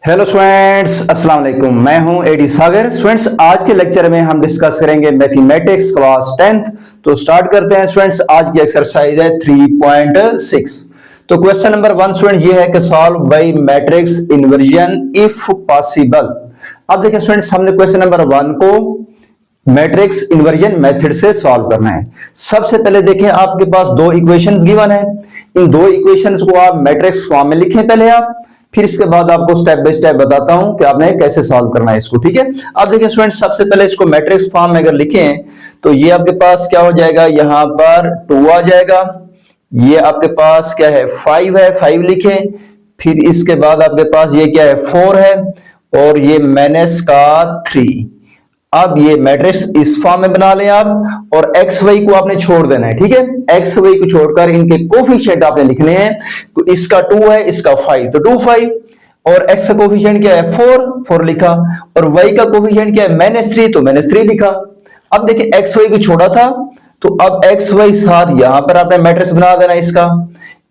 Hello students, अस्सलाम वालेकुम। मैं हूं एडी सागर। स्टूडेंट्स, आज के लेक्चर में हम डिस्कस करेंगे मैथमेटिक्स क्लास 10th। तो स्टार्ट करते हैं स्टूडेंट्स। आज की एक्सरसाइज है 3.6। तो क्वेश्चन नंबर 1 स्टूडेंट ये है कि solve by matrix inversion if possible. अब देखिए स्टूडेंट्स, हमने क्वेश्चन नंबर 1 को मैट्रिक्स इन्वर्जन मेथड से सॉल्व करना है। सबसे पहले देखें, आपके पास दो इक्वेशंस गिवन है। इन दो इक्वेशंस को आप मैट्रिक्स फॉर्म में लिखें पहले आप, फिर इसके बाद आपको स्टेप बाय स्टेप बताता हूं कि आपने कैसे सॉल्व करना है इसको। ठीक है, अब देखिए स्टूडेंट, सबसे पहले इसको मैट्रिक्स फॉर्म में अगर लिखें तो ये आपके पास क्या हो जाएगा, यहां पर 2 आ जाएगा। ये आपके पास क्या है, 5 है, 5 लिखें। फिर इसके बाद आपके पास ये क्या है, 4 है, और ये माइनस का 3। अब ये मैट्रिक्स इस फॉर्म में बना लें आप, और एक्स वाई को आपने छोड़ देना है। ठीक है, एक्स वाई को छोड़कर इनके कोफिशिएंट आपने लिखने हैं। तो इसका 2 है, इसका 5, तो 2 5, और एक्स का कोफिशिएंट क्या है, 4 4 लिखा, और वाई का कोफिशिएंट क्या है, -3, तो -3 लिखा। अब देखिए एक्स वाई को छोड़ा था, तो अब एक्स वाई साथ यहां पर आपने मैट्रिक्स बना देना इसका,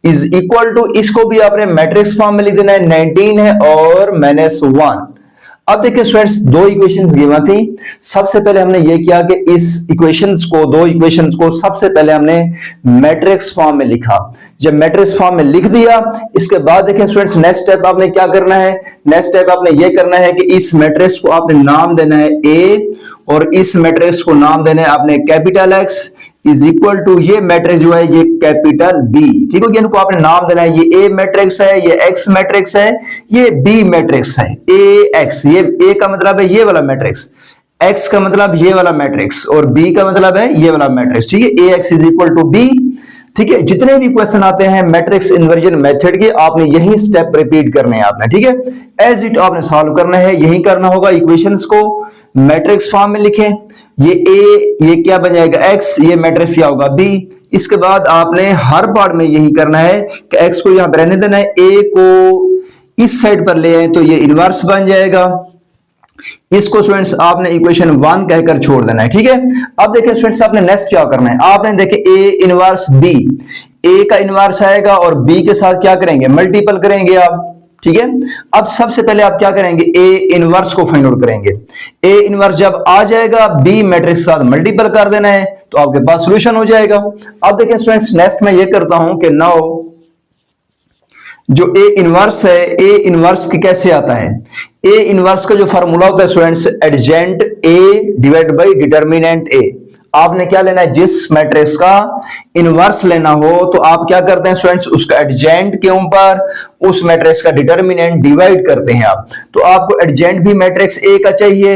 इज इक्वल टू, इसको भी आपने मैट्रिक्स फॉर्म में लिख देना है। 19 है और -1। अब देखिए स्टूडेंट्स, दो इक्वेशंस गिवन थी। सबसे पहले हमने ये किया कि इस इक्वेशंस को, दो इक्वेशंस को सबसे पहले हमने मैट्रिक्स फॉर्म में लिखा। जब मैट्रिक्स फॉर्म में लिख दिया, इसके बाद देखिए स्टूडेंट्स, नेक्स्ट स्टेप आपने क्या करना है, नेक्स्ट स्टेप आपने ये करना है कि इस मैट्रिक्स को आपने नाम देना है ए, और इस मैट्रिक्स को नाम देना है आपने capital x, is equal to ये मैट्रिक्स जो है ये कैपिटल बी। ठीक है, इनको आपने नाम देना है, ये ए मैट्रिक्स है, ये एक्स मैट्रिक्स है, ये बी मैट्रिक्स है। ए एक्स, ये ए का मतलब है ये वाला मैट्रिक्स, एक्स का मतलब ये वाला मैट्रिक्स, और बी का मतलब है ये वाला मैट्रिक्स। ठीक है, A X is equal to B. ठीक है, जितने भी क्वेश्चन आते हैं मैट्रिक्स इन्वर्जन मेथड के, आपने यही स्टेप रिपीट करने हैं आपने। ठीक है, एज इट आपने सॉल्व करना है, यही करना होगा। इक्वेशंस को मैट्रिक्स फॉर्म में लिखें। ये ए, ये क्या बन जाएगा एक्स, ये मैट्रिक्स क्या होगा बी। इसके बाद आपने हर पार्ट में यही करना है कि एक्स को यहां पर रहने देना है, ए को इस साइड पर ले आए तो ये इनवर्स बन जाएगा। इसको स्टूडेंट्स आपने इक्वेशन 1 कहकर छोड़ देना है। ठीक है, अब देखिए स्टूडेंट्स, आपने नेक्स्ट क्या करना है, आपने देखे ए इनवर्स बी, ए का इनवर्स आएगा और बी के साथ क्या करेंगे, मल्टीपल करेंगे आप। ठीक है, अब सबसे पहले आप क्या करेंगे, ए इनवर्स को फाइंड आउट करेंगे। ए इनवर्स जब आ जाएगा, बी मैट्रिक्स के साथ मल्टीपल कर देना है, तो आपके पास सॉल्यूशन हो जाएगा। अब देखिए स्टूडेंट्स, नेक्स्ट मैं ये करता हूं कि नाउ जो ए इनवर्स है, ए इनवर्स की कैसे आता है, ए इनवर्स का जो फार्मूला होता है students, adjoint A divide by determinant A. आपने क्या लेना है, जिस मैट्रिक्स का इनवर्स लेना हो तो आप क्या करते हैं स्टूडेंट्स, उसका एडजेंट के ऊपर उस मैट्रिक्स का डिटर्मिनेंट डिवाइड करते हैं आप। तो आपको एडजेंट भी मैट्रिक्स ए का चाहिए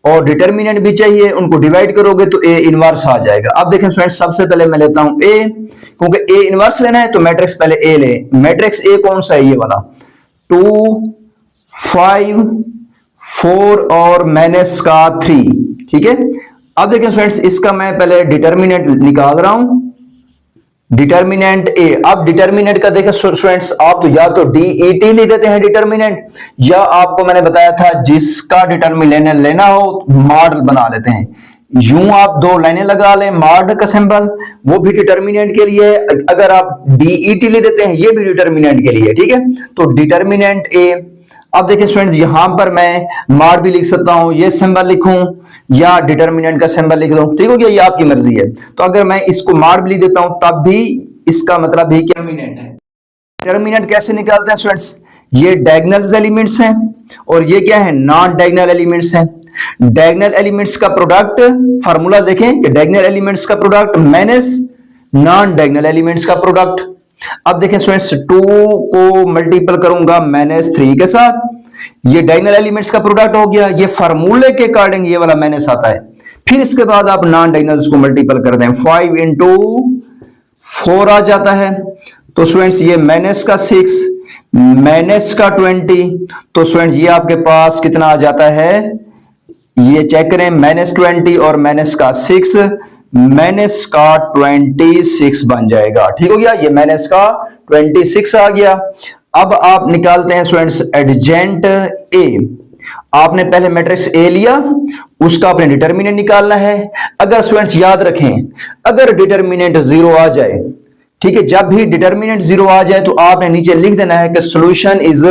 और डिटर्मिनेंट भी चाहिए, उनको डिवाइड करोगे तो ए इनवर्स आ जाएगा। अब देखें स्टूडेंट्स, सबसे पहले मैं लेता हूं ए, क्योंकि ए इनवर्स लेना है तो मैट्रिक्स पहले ए ले। मैट्रिक्स ए कौन सा है, ये वाला 2 5 4 और -3। ठीक है, अब देखें स्टूडेंट्स, इसका मैं पहले डिटर्मिनेंट निकाल रहा हूं, डिटर्मिनेंट ए। अब डिटर्मिनेंट का देखें स्टूडेंट्स, आप तो या तो डीईटी लिख देते हैं डिटर्मिनेंट, या आपको मैंने बताया था जिसका डिटर्मिनेंट लेना हो मॉडल बना लेते हैं। यूं आप 2 लाइनें लगा लें, मॉड का सिंबल, वो भी डिटर्मिनेंट के लिए। अगर आप डीईटी लिख देते हैं, ये भी डिटर्मिनेंट के लिए। ठीक है, तो डिटर्मिनेंट ए। अब देखिए स्टूडेंट्स, यहां पर मैं मॉड भी लिख सकता हूं, ये सिंबल लिखूं या डिटर्मिनेंट का सिंबल लिख दूं, ठीक हो गया, ये आपकी मर्जी है। तो अगर मैं इसको मॉड भी लिख देता हूं तब भी इसका मतलब भी डिटर्मिनेंट है। डिटर्मिनेंट कैसे निकालते हैं स्टूडेंट्स, ये डायगोनल एलिमेंट्स हैं और ये क्या है, नॉन डायगोनल एलिमेंट्स हैं। डायगोनल एलिमेंट्स का प्रोडक्ट, फार्मूला देखें कि डायगोनल एलिमेंट्स का product minus non diagonal elements का प्रोडक्ट। अब देखें स्टूडेंट्स, 2 को मल्टीपल करूंगा -3 के साथ, ये डायगोनल एलिमेंट्स का प्रोडक्ट हो गया। ये फार्मूले के अकॉर्डिंग ये वाला माइनस आता है। फिर इसके बाद आप नॉन डायगोनल्स को मल्टीपल कर दें, 5 × 4 आ जाता है। तो स्टूडेंट्स, ये माइनस का 6, माइनस का 20, तो स्टूडेंट्स ये आपके पास कितना आ जाता है, ये चेक करें, -20 और माइनस का 6, माइनस का 26 बन जाएगा। ठीक हो गया, ये माइनस का 26 आ गया। अब आप निकालते हैं स्टूडेंट्स एडजेंट ए। आपने पहले मैट्रिक्स ए लिया, उसका आपने डिटर्मिनेंट निकालना है। अगर स्टूडेंट्स याद रखें, अगर डिटर्मिनेंट 0 आ जाए ठीक है, जब भी डिटर्मिनेंट 0 आ जाए तो आपने नीचे लिख देना है कि सॉल्यूशन इज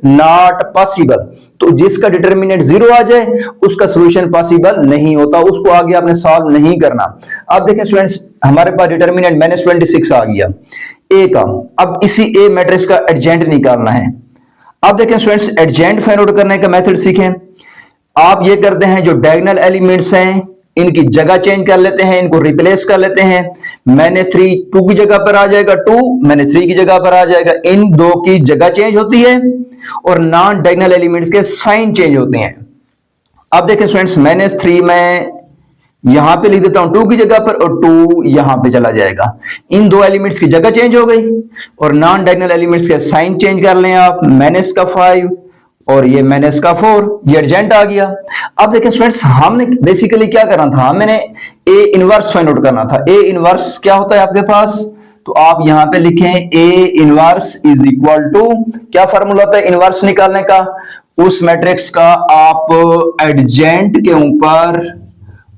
नॉट पॉसिबल। तो जिसका डिटर्मिनेंट 0 आ जाए उसका सॉल्यूशन पॉसिबल नहीं होता, उसको आगे आपने सॉल्व नहीं करना। अब देखें स्टूडेंट्स, हमारे पास डिटर्मिनेंट -26 आ गया ए का। अब इसी ए मैट्रिक्स का एडजेंट निकालना है। अब देखें स्टूडेंट्स, एडजेंट फाइंड आउट करने का मेथड सीखें। आप ये करते हैं, जो डायगोनल एलिमेंट्स हैं इनकी जगह चेंज कर लेते हैं, इनको रिप्लेस कर लेते हैं। -3 2 की जगह पर आ जाएगा 2, -3 की जगह पर आ जाएगा। इन दो की जगह चेंज होती है और नॉन डायगोनल एलिमेंट्स के साइन चेंज होते हैं। अब देखें स्टूडेंट्स, -3 में यहां पे लिख देता हूं 2 की जगह पर और 2 यहां पे चला जाएगा। इन दो एलिमेंट्स की जगह चेंज हो गई और नॉन डायगोनल एलिमेंट्स के साइन चेंज कर लें आप। -5 और ये -4, ये एडजेंट आ गया। अब देखें स्टूडेंट्स, हमने बेसिकली क्या करना था, मैंने ए इनवर्स फाइंड आउट करना था। ए इनवर्स क्या होता है आपके पास, तो आप यहां पे लिखें A inverse is equal to, क्या फार्मूला होता है इनवर्स निकालने का, उस मैट्रिक्स का आप एडजेंट के ऊपर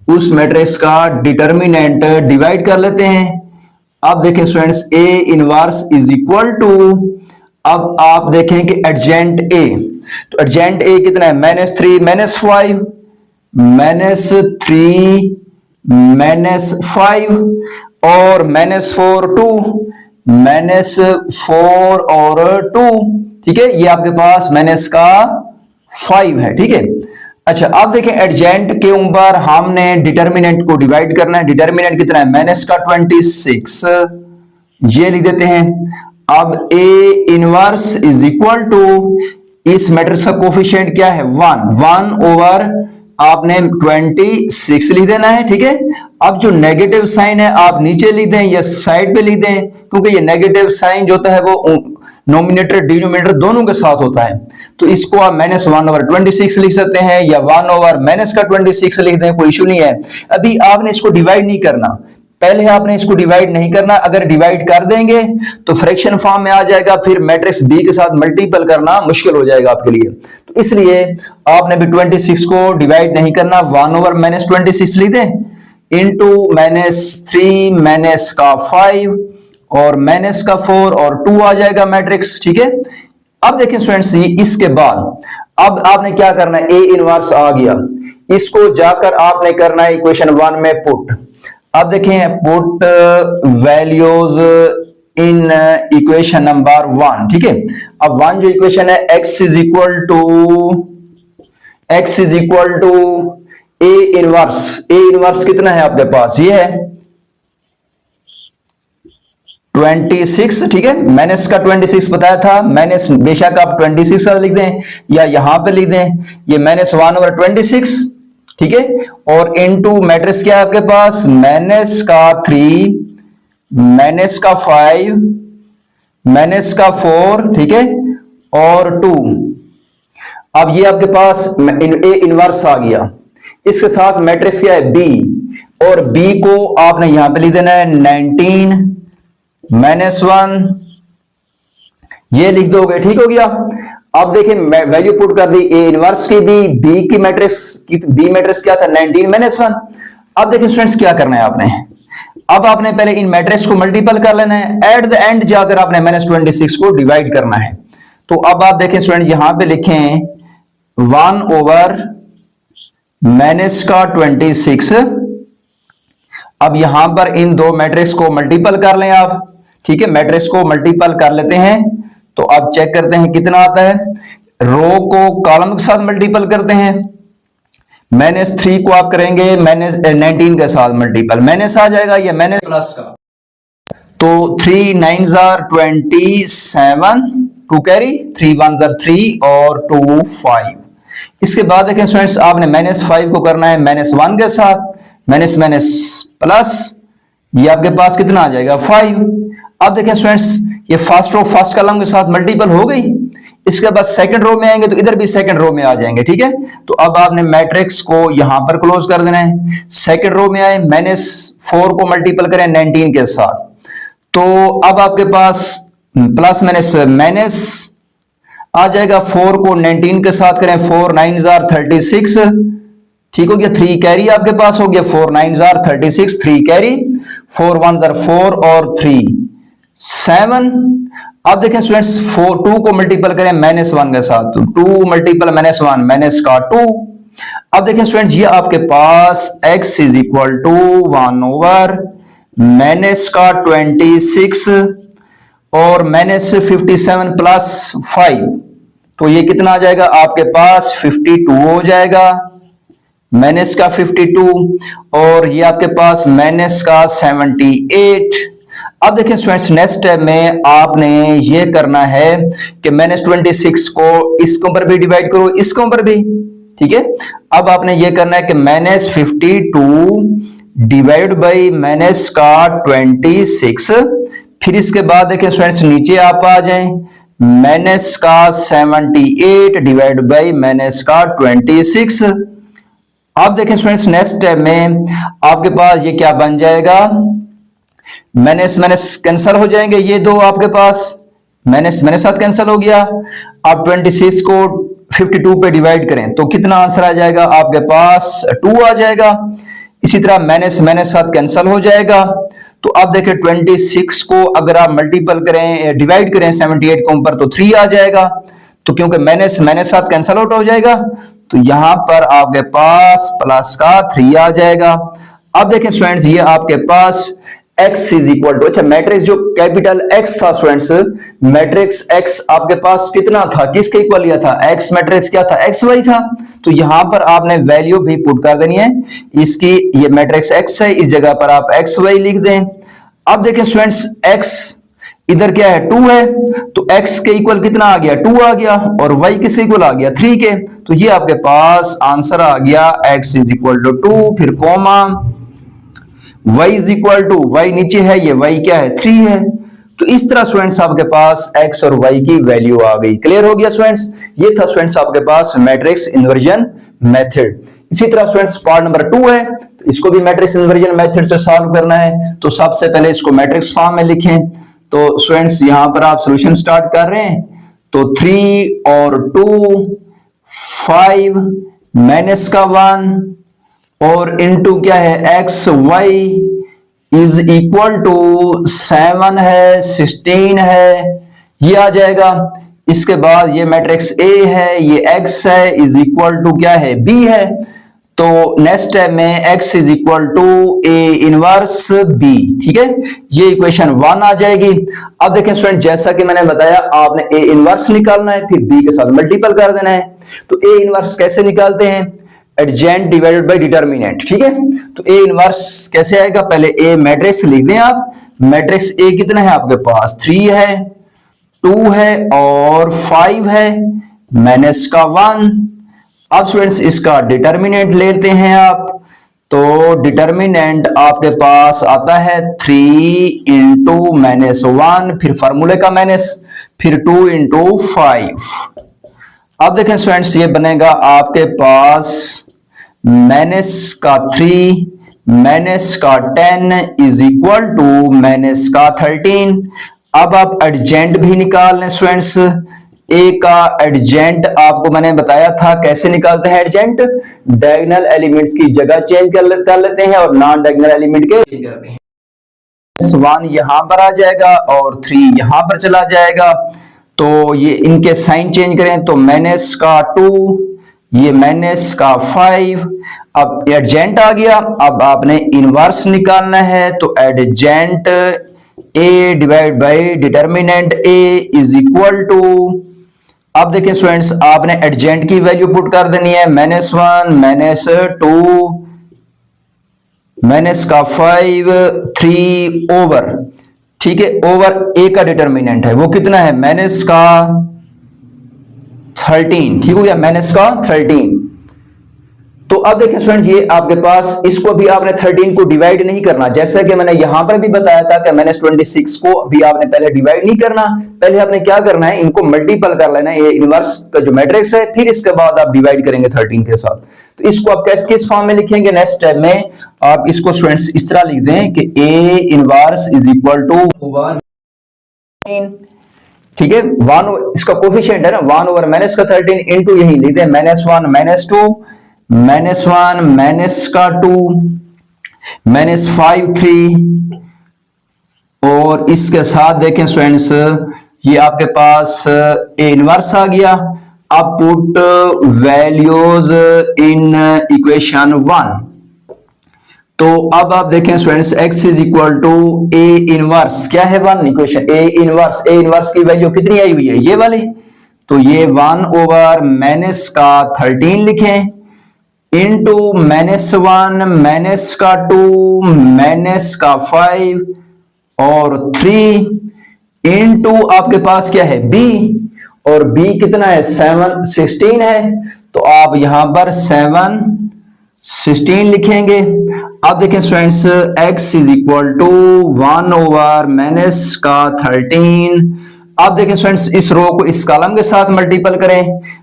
उस मैट्रिक्स का डिटर्मिनेंट डिवाइड कर लेते हैं। अब देखें students, A inverse is equal to, अब आप देखें कि एडजेंट ए, तो एडजेंट ए कितना है, -3 -5 -3 -5 और -4 2 -4 और 2, ठीक है, ये आपके पास -5 है, ठीक है। अच्छा, अब देखें एडजेंट के ऊपर हमने डिटर्मिनेंट को डिवाइड करना है। डिटर्मिनेंट कितना है, -26, ये लिख देते हैं। अब A inverse is equal to, इस मैट्रिक्स का कोफिशिएंट क्या है, 1 ओवर आपने 26 लिख देना है, ठीक है। अब जो नेगेटिव साइन है आप नीचे लिख दें या साइड पे लिख दें, क्योंकि ये नेगेटिव साइन जो होता है वो नोमिनेटर डिनोमिनेटर दोनों के साथ होता है। तो इसको आप -1 ओवर 26 लिख सकते हैं या 1 ओवर -26 लिख दें, कोई इशू नहीं है। अभी आपने इसको डिवाइड नहीं करना, पहले आपने इसको डिवाइड नहीं करना। अगर डिवाइड कर देंगे तो फ्रैक्शन फॉर्म में आ जाएगा, फिर मैट्रिक्स बी के साथ मल्टीपल करना मुश्किल हो जाएगा आपके लिए। तो इसलिए आपने भी 26 को डिवाइड नहीं करना, 1 ओवर -26 लिख दें इंटू -3 -5 और -4 और 2 आ जाएगा मैट्रिक्स, ठीक है। अब देखें स्टूडेंट्स, इसके बाद अब आपने क्या करना है, ए इनवर्स आ गया, इसको जाकर आपने करना है इक्वेशन 1 में पुट। अब देखें, put values in equation number 1, ठीक है। अब 1 जो इक्वेशन है, x is equal to A inverse कितना है आपके पास, ये है 26, ठीक है। माइनस का 26 बताया था, माइनस बेशक आप 26 लिख दें या यहां पे लिख दें, ये -1 ओवर 26, ठीक है। और इनटू मैट्रिक्स क्या है आपके पास, -3 -5 -4, ठीक है, और 2। अब ये आपके पास ए इनवर्स आ गया, इसके साथ मैट्रिक्स क्या है, बी, और बी को आपने यहां पे लिख देना है 19 -1, ये लिख दोगे, ठीक हो गया। अब देखिए वैल्यू पुट कर दी ए इनवर्स की भी, बी की मैट्रिक्स बी मैट्रिक्स क्या था 19 -1। अब देखिए स्टूडेंट्स क्या करना है आपने, अब आपने पहले इन मैट्रिक्स को मल्टीपल कर लेना है, एट द एंड जाकर आपने -26 को डिवाइड करना है। तो अब आप देखें स्टूडेंट, यहां पे लिखें 1 ओवर -26। अब यहां पर इन दो मैट्रिक्स को मल्टीपल कर लें आप, ठीक है, मैट्रिक्स को मल्टीपल कर लेते हैं। तो अब चेक करते हैं कितना आता है, रो को कॉलम के साथ मल्टीपल करते हैं, -3 को आप करेंगे -19 के साथ मल्टीपल, माइनस आ जाएगा या माइनस प्लस का, तो 3 9s are 27, 2 carry, 3 1s are 3 और 2 5। इसके बाद देखें स्टूडेंट्स, आपने -5 को करना है -1 के साथ, माइनस माइनस प्लस, ये आपके पास कितना आ जाएगा 5। अब देखें स्टूडेंट्स, ये फर्स्ट रो फर्स्ट कॉलम के साथ मल्टीपल हो गई, इसके बाद सेकंड रो में आएंगे तो इधर भी सेकंड रो में आ जाएंगे, ठीक है। तो अब आपने मैट्रिक्स को यहां पर क्लोज कर देना है, सेकंड रो में आए, -4 को मल्टीपल करें 19 के साथ, तो अब आपके पास प्लस माइनस माइनस आ जाएगा, 4 को 19 के साथ करें, 4 9s are 36, ठीक हो गया, 3 कैरी आपके पास हो गया, 4 9s are 36, 3 carry, 4 1s are 4 और 3, 7। अब देखें स्टूडेंट्स 2 को मल्टीपल करें -1 के साथ, तो 2 मल्टीपल -1 माइनस का 2। अब देखें स्टूडेंट्स ये आपके पास x is equal to 1 over minus का 26 और माइनस 57 प्लस 5, तो ये कितना आ जाएगा आपके पास 52 हो जाएगा, माइनस का 52 और ये आपके पास माइनस का 78। अब देखिए स्टूडेंट्स नेक्स्ट स्टेप में आपने ये करना है कि -26 को इसके ऊपर भी डिवाइड करो, इसके ऊपर भी, ठीक है। अब आपने ये करना है कि -52 डिवाइड बाई माइनस का 26, फिर इसके बाद देखिए स्टूडेंट्स नीचे आप आ जाएं, माइनस का 78 डिवाइड बाई माइनस का 26। अब देखें स्टूडेंट्स नेक्स्ट स्टेप में आपके पास ये क्या बन जाएगा, माइनस माइनस कैंसिल हो जाएंगे, ये दो आपके पास माइनस माइनस साथ कैंसिल हो गया। अब 26 को 52 पे डिवाइड करें तो कितना आंसर आ जाएगा आपके पास 2 आ जाएगा। इसी तरह माइनस माइनस साथ कैंसिल हो जाएगा। तो अब देखिए 26 को अगर आप मल्टीपल करें डिवाइड करें 78 के ऊपर तो 3 आ जाएगा, तो क्योंकि माइनस माइनस साथ कैंसिल आउट हो जाएगा तो यहां पर आपके पास प्लस का 3 आ जाएगा। अब देखें स्टूडेंट्स ये आपके पास x इज इक्वल टू, अच्छा मैट्रिक्स जो कैपिटल x था स्टूडेंट्स, मैट्रिक्स x आपके पास कितना था, किसके इक्वल लिया था, x मैट्रिक्स क्या था, xy था। तो यहां पर आपने वैल्यू भी पुट कर देनी है इसकी, ये मैट्रिक्स x है, इस जगह पर आप xy लिख दें। अब देखें स्टूडेंट्स x इधर क्या है 2 है, तो x के इक्वल कितना आ गया 2 आ गया, और y किसके इक्वल आ गया 3 के, तो ये आपके पास आंसर आ गया x इज इक्वल टू 2, फिर comma y is equal to, y नीचे है, ये y क्या है 3 है। तो इस तरह स्टूडेंट्स आपके पास x और y की वैल्यू आ गई। क्लियर हो गया स्टूडेंट्स, ये था स्टूडेंट्स आपके पास मैट्रिक्स इन्वर्जन मेथड। इसी तरह स्टूडेंट्स पार्ट नंबर 2 है, तो इसको भी मैट्रिक्स इन्वर्जन मेथड से सॉल्व करना है। तो सबसे पहले इसको मैट्रिक्स फॉर्म में लिखें। तो स्टूडेंट्स यहां पर आप सॉल्यूशन स्टार्ट कर रहे हैं, तो 3 और 2 5 माइनस का 1 और इनटू क्या है x y is equal to 7 है 16 है, ये आ जाएगा। इसके बाद ये मैट्रिक्स ए है, ये x है इज इक्वल टू क्या है b है। तो नेक्स्ट स्टेप में x is equal to a inverse b, ठीक है, ये इक्वेशन 1 आ जाएगी। अब देखें स्टूडेंट जैसा कि मैंने बताया आपने a इनवर्स निकालना है, फिर b के साथ मल्टीपल कर देना है। तो a इनवर्स कैसे निकालते हैं, एडजेंट डिवाइडेड बाय डिटर्मिनेंट, ठीक है। तो a इनवर्स कैसे आएगा, पहले a मैट्रिक्स लिख दें आप। मैट्रिक्स a कितना है आपके पास 3 है 2 है और 5 है माइनस का 1। अब स्टूडेंट्स इसका डिटर्मिनेंट लेते हैं आप, तो डिटर्मिनेंट आपके पास आता है 3 इंटू माइनस 1, फिर फार्मूले का माइनस, फिर 2 इंटू 5। अब देखें स्टूडेंट्स ये बनेगा आपके पास माइनस का 3 माइनस का 10 इज इक्वल टू माइनस का 13। अब आप एडजेंट भी निकाल लें स्टूडेंट्स। ए का एडजेंट आपको मैंने बताया था कैसे निकालते हैं एडजेंट, डायगोनल एलिमेंट्स की जगह चेंज कर लेते हैं और नॉन डायगोनल एलिमेंट के करते हैं। 1 यहां पर आ जाएगा और 3 यहां पर चला जाएगा, तो ये इनके साइन चेंज करें तो माइनस का 2 ये माइनस का 5। अब एडजेंट आ गया, अब आपने इनवर्स निकालना है, तो adjoint A divide by determinant A is equal to, अब देखिए स्टूडेंट्स आपने एडजेंट की वैल्यू पुट कर देनी है -1 -2 माइनस का 5 3 ओवर, ठीक है, ओवर ए का डिटर्मिनेंट है वो कितना है माइनस का 13, ठीक हो गया माइनस का 13। तो अब देखें स्टूडेंट ये आपके पास इसको भी आपने 13 को डिवाइड नहीं करना, जैसा कि मैंने यहां पर भी बताया था कि -26 को भी आपने पहले डिवाइड नहीं करना, पहले आपने क्या करना है इनको मल्टीपल कर लेना है, ये इनवर्स का जो मैट्रिक्स है, फिर इसके बाद आप डिवाइड करेंगे 13 के साथ। तो इसको आप किस फॉर्म में लिखेंगे, नेक्स्ट स्टेप में आप इसको स्टूडेंट्स इस तरह लिख दें कि A inverse is equal to 1, ठीक है, 1 इसका कोफिशिएंट है ना 1 ओवर माइनस का 13 इंटू यही लिख दें -1 -2 -1 माइनस का 2 -5 3 और इसके साथ देखें स्टूडेंट्स, ये आपके पास ए इनवर्स आ गया। अब पुट वैल्यूज इन इक्वेशन 1। तो अब आप देखें students, x is equal to A inverse, क्या है 1 इक्वेशन ए इनवर्स की वैल्यू कितनी आई हुई है, ये वाली। तो ये 1 ओवर माइनस का 13 लिखें, इनटू -1 माइनस का 2 माइनस का 5 और 3 इनटू आपके पास क्या है b, और b कितना है 7 16 है। तो आप यहां पर 7 16 लिखेंगे। अब देखें students, x is equal to 1 over minus का 13। अब देखें स्टूडेंट्स, इस रो को इस कॉलम के साथ मल्टीपल करें,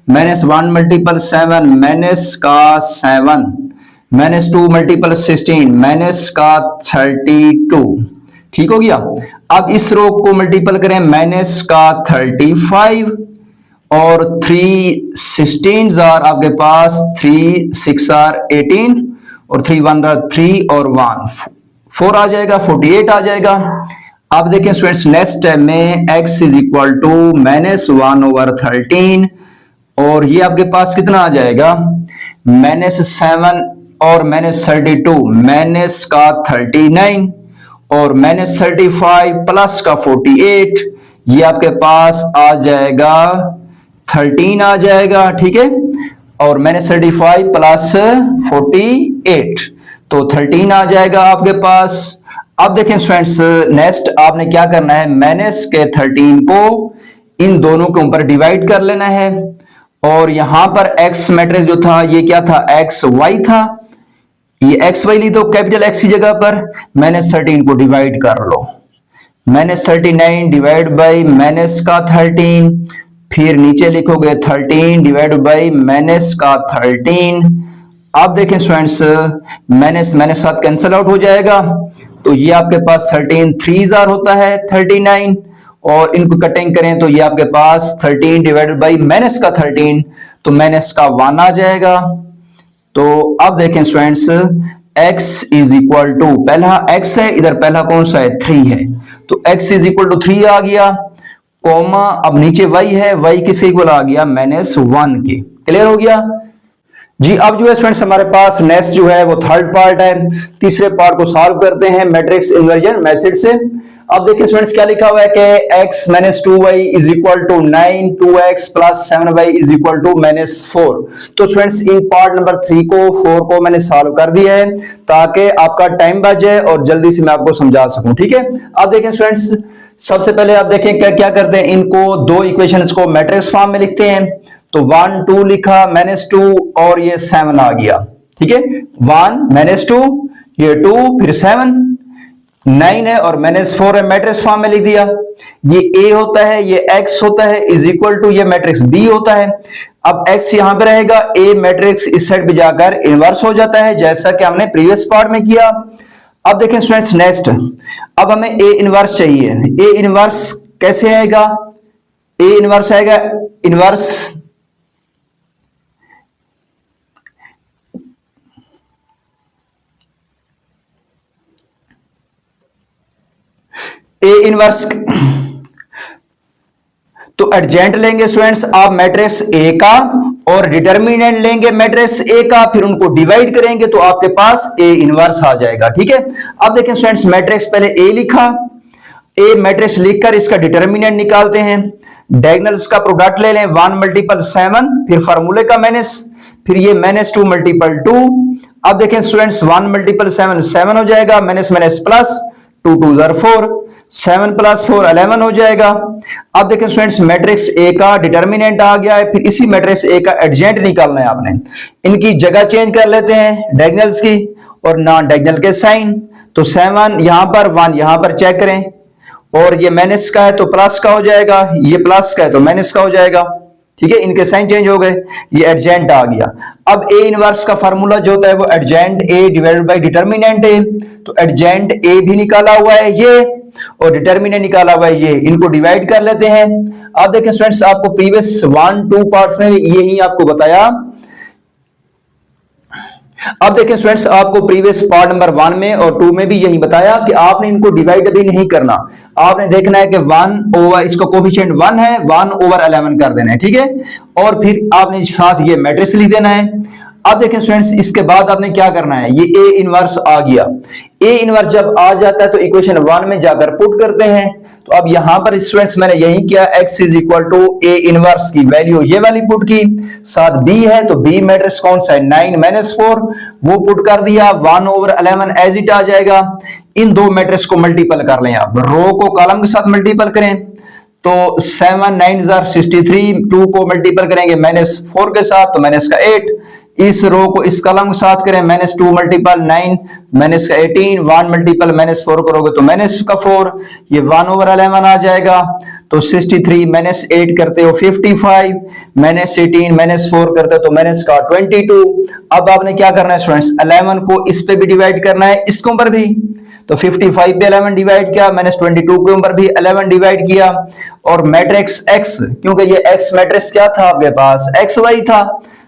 -1 मल्टीपल 7 माइनस का 7 -2 मल्टीपल 16 माइनस का 32, ठीक हो गया। अब इस रो को मल्टीपल करें माइनस का 35 और 3 16 आपके पास 3 6 18 और 3 1 3 और 1 4 आ जाएगा, 48 आ जाएगा। अब देखें स्टूडेंट्स, नेक्स्ट में x is equal to -1 over 13 और ये आपके पास कितना आ जाएगा -7 और -32 माइनस का 39 और -35 प्लस का 48, ये आपके पास आ जाएगा 13 आ जाएगा, ठीक है। और -35 प्लस 48 तो 13 आ जाएगा आपके पास। अब देखें स्टूडेंट्स, नेक्स्ट आपने क्या करना है, माइनस के 13 को इन दोनों के ऊपर डिवाइड कर लेना है। और यहां पर x मैट्रिक्स जो था ये क्या था, एक्स वाई था, ये एक्स वाई ली तो कैपिटल एक्स की जगह पर -13 को डिवाइड कर लो, -39 डिवाइड बाई माइनस का 13, फिर नीचे लिखोगे 13 डिवाइड बाई माइनस का 13। अब देखें स्टूडेंट्स, माइनस माइनस साथ कैंसिल आउट हो जाएगा, तो ये आपके पास 13 3 होता है 39, और इनको कटिंग करें तो ये आपके पास 13 डिवाइडेड बाई माइनस का 13 तो माइनस का 1 आ जाएगा। तो अब देखें students, x is equal to, पहला x है, इधर पहला कौन सा है 3 है, तो x इज इक्वल टू 3 आ गया, कॉमा अब नीचे y है, y किसके इक्वल आ गया -1 के। क्लियर हो गया जी। अब जो है स्टूडेंट्स हमारे पास नेक्स्ट जो है वो थर्ड पार्ट है, तीसरे पार्ट को सॉल्व करते हैं मैट्रिक्स इन्वर्जन मेथड से। अब देखिए स्टूडेंट्स क्या लिखा हुआ है कि x - 2y is equal to 9, 2x plus 7y is equal to -4। तो स्टूडेंट्स इन पार्ट नंबर 3 को 4 को मैंने सॉल्व कर दिया है ताकि आपका टाइम बच जाए और जल्दी से मैं आपको समझा सकूं, ठीक है। अब देखें स्टूडेंट्स, सबसे पहले आप देखें क्या क्या करते हैं, इनको दो इक्वेशंस को मैट्रिक्स फॉर्म में लिखते हैं। तो 1 2 लिखा, -2 और ये 7 आ गया, ठीक है। 1 -2 ये 2 फिर 7 9 है और -4 है, मैट्रिक्स फॉर्म में लिख दिया। ये a होता है, ये x होता है, इज इक्वल टू ये मैट्रिक्स b होता है। अब x यहां पे रहेगा, a मैट्रिक्स इस साइड पे जाकर इनवर्स हो जाता है जैसा कि हमने प्रीवियस पार्ट में किया। अब देखें स्टूडेंट्स नेक्स्ट, अब हमें a इनवर्स चाहिए। a इनवर्स कैसे आएगा, a इनवर्स आएगा, इनवर्स ए इनवर्स, तो एडजेंट लेंगे स्टूडेंट्स आप मैट्रिक्स ए का और डिटर्मिनेंट लेंगे मैट्रिक्स ए का, फिर उनको डिवाइड करेंगे तो आपके पास ए इनवर्स आ जाएगा, ठीक है। अब देखें स्टूडेंट्स, मैट्रिक्स पहले ए लिखा, ए मैट्रिक्स लिखकर इसका डिटर्मिनेंट निकालते हैं। डायगोनल्स का प्रोडक्ट ले लें, 1 मल्टीपल 7 फिर फार्मूले का माइनस, फिर ये -2 मल्टीपल 2। अब देखें स्टूडेंट्स, 1 मल्टीपल 7 7 हो जाएगा, माइनस माइनस प्लस 2 2 4, 7 प्लस 4 11 हो जाएगा। अब देखें स्टूडेंट्स, मैट्रिक्स ए का डिटर्मिनेंट आ गया है, फिर इसी मैट्रिक्स ए का एडजेंट निकालना है आपने। इनकी जगह चेंज कर लेते हैं, डायगोनल्स की और नॉन डायगोनल के साइन। तो 7 यहां पर, 1 यहां पर चेक करें, और ये माइनस का है तो प्लस का हो जाएगा, ये प्लस का है तो माइनस का हो जाएगा, ठीक है। इनके साइन चेंज हो गए, ये एडजेंट आ गया। अब ए इनवर्स का फार्मूला जो होता है वो एडजेंट ए डिवाइडेड बाय डिटर्मिनेंट ए, तो एडजेंट ए भी निकाला हुआ है ये और डिटर्मिनेंट निकाला हुआ है ये, इनको डिवाइड कर लेते हैं। अब देखें स्टूडेंट्स, आपको प्रीवियस 1 2 पार्ट्स में यही आपको बताया अब देखें स्टूडेंट्स, आपको प्रीवियस पार्ट नंबर 1 में और 2 में भी यही बताया कि आपने इनको डिवाइड अभी नहीं करना, आपने देखना है कि 1 ओवर इसका कोफिशिएंट 1 है, 1 ओवर 11 कर देना है, ठीक है। और फिर आपने साथ ये मैट्रिक्स लिख देना है। अब देखें स्टूडेंट्स, इसके बाद आपने क्या करना है, ये ए इनवर्स आ गया। ए इनवर्स जब आ जाता है तो इक्वेशन 1 में जाकर पुट करते हैं। तो अब यहां पर स्टूडेंट्स मैंने यही किया, x is equal to A inverse की वैल्यू ये वाली पुट की, साथ b है तो b मैट्रिक्स कौन सा है 9-4, वो पुट कर दिया, 1 ओवर 11 एज इट आ जाएगा। इन दो मैट्रिक्स को मल्टीपल कर लें, आप रो को कॉलम के साथ मल्टीपल करें तो 7 9 63, 2 को मल्टीपल करेंगे -4 के साथ तो -8, इस रो को इस कॉलम के साथ करें -2 मल्टीपल 9 -18, 1 मल्टीपल -4 करोगे तो -4, ये 1 ओवर 11 आ जाएगा। तो 63 -8 करते हो 55, -18 -4 करते हो तो -22। अब आपने क्या करना है स्टूडेंट्स, 11 को इस पे भी डिवाइड करना है, इसके ऊपर भी, तो 55 पे 11 डिवाइड किया, -22 के ऊपर भी 11 डिवाइड किया, और मैट्रिक्स x, क्योंकि ये x मैट्रिक्स क्या था आपके पास, xy था,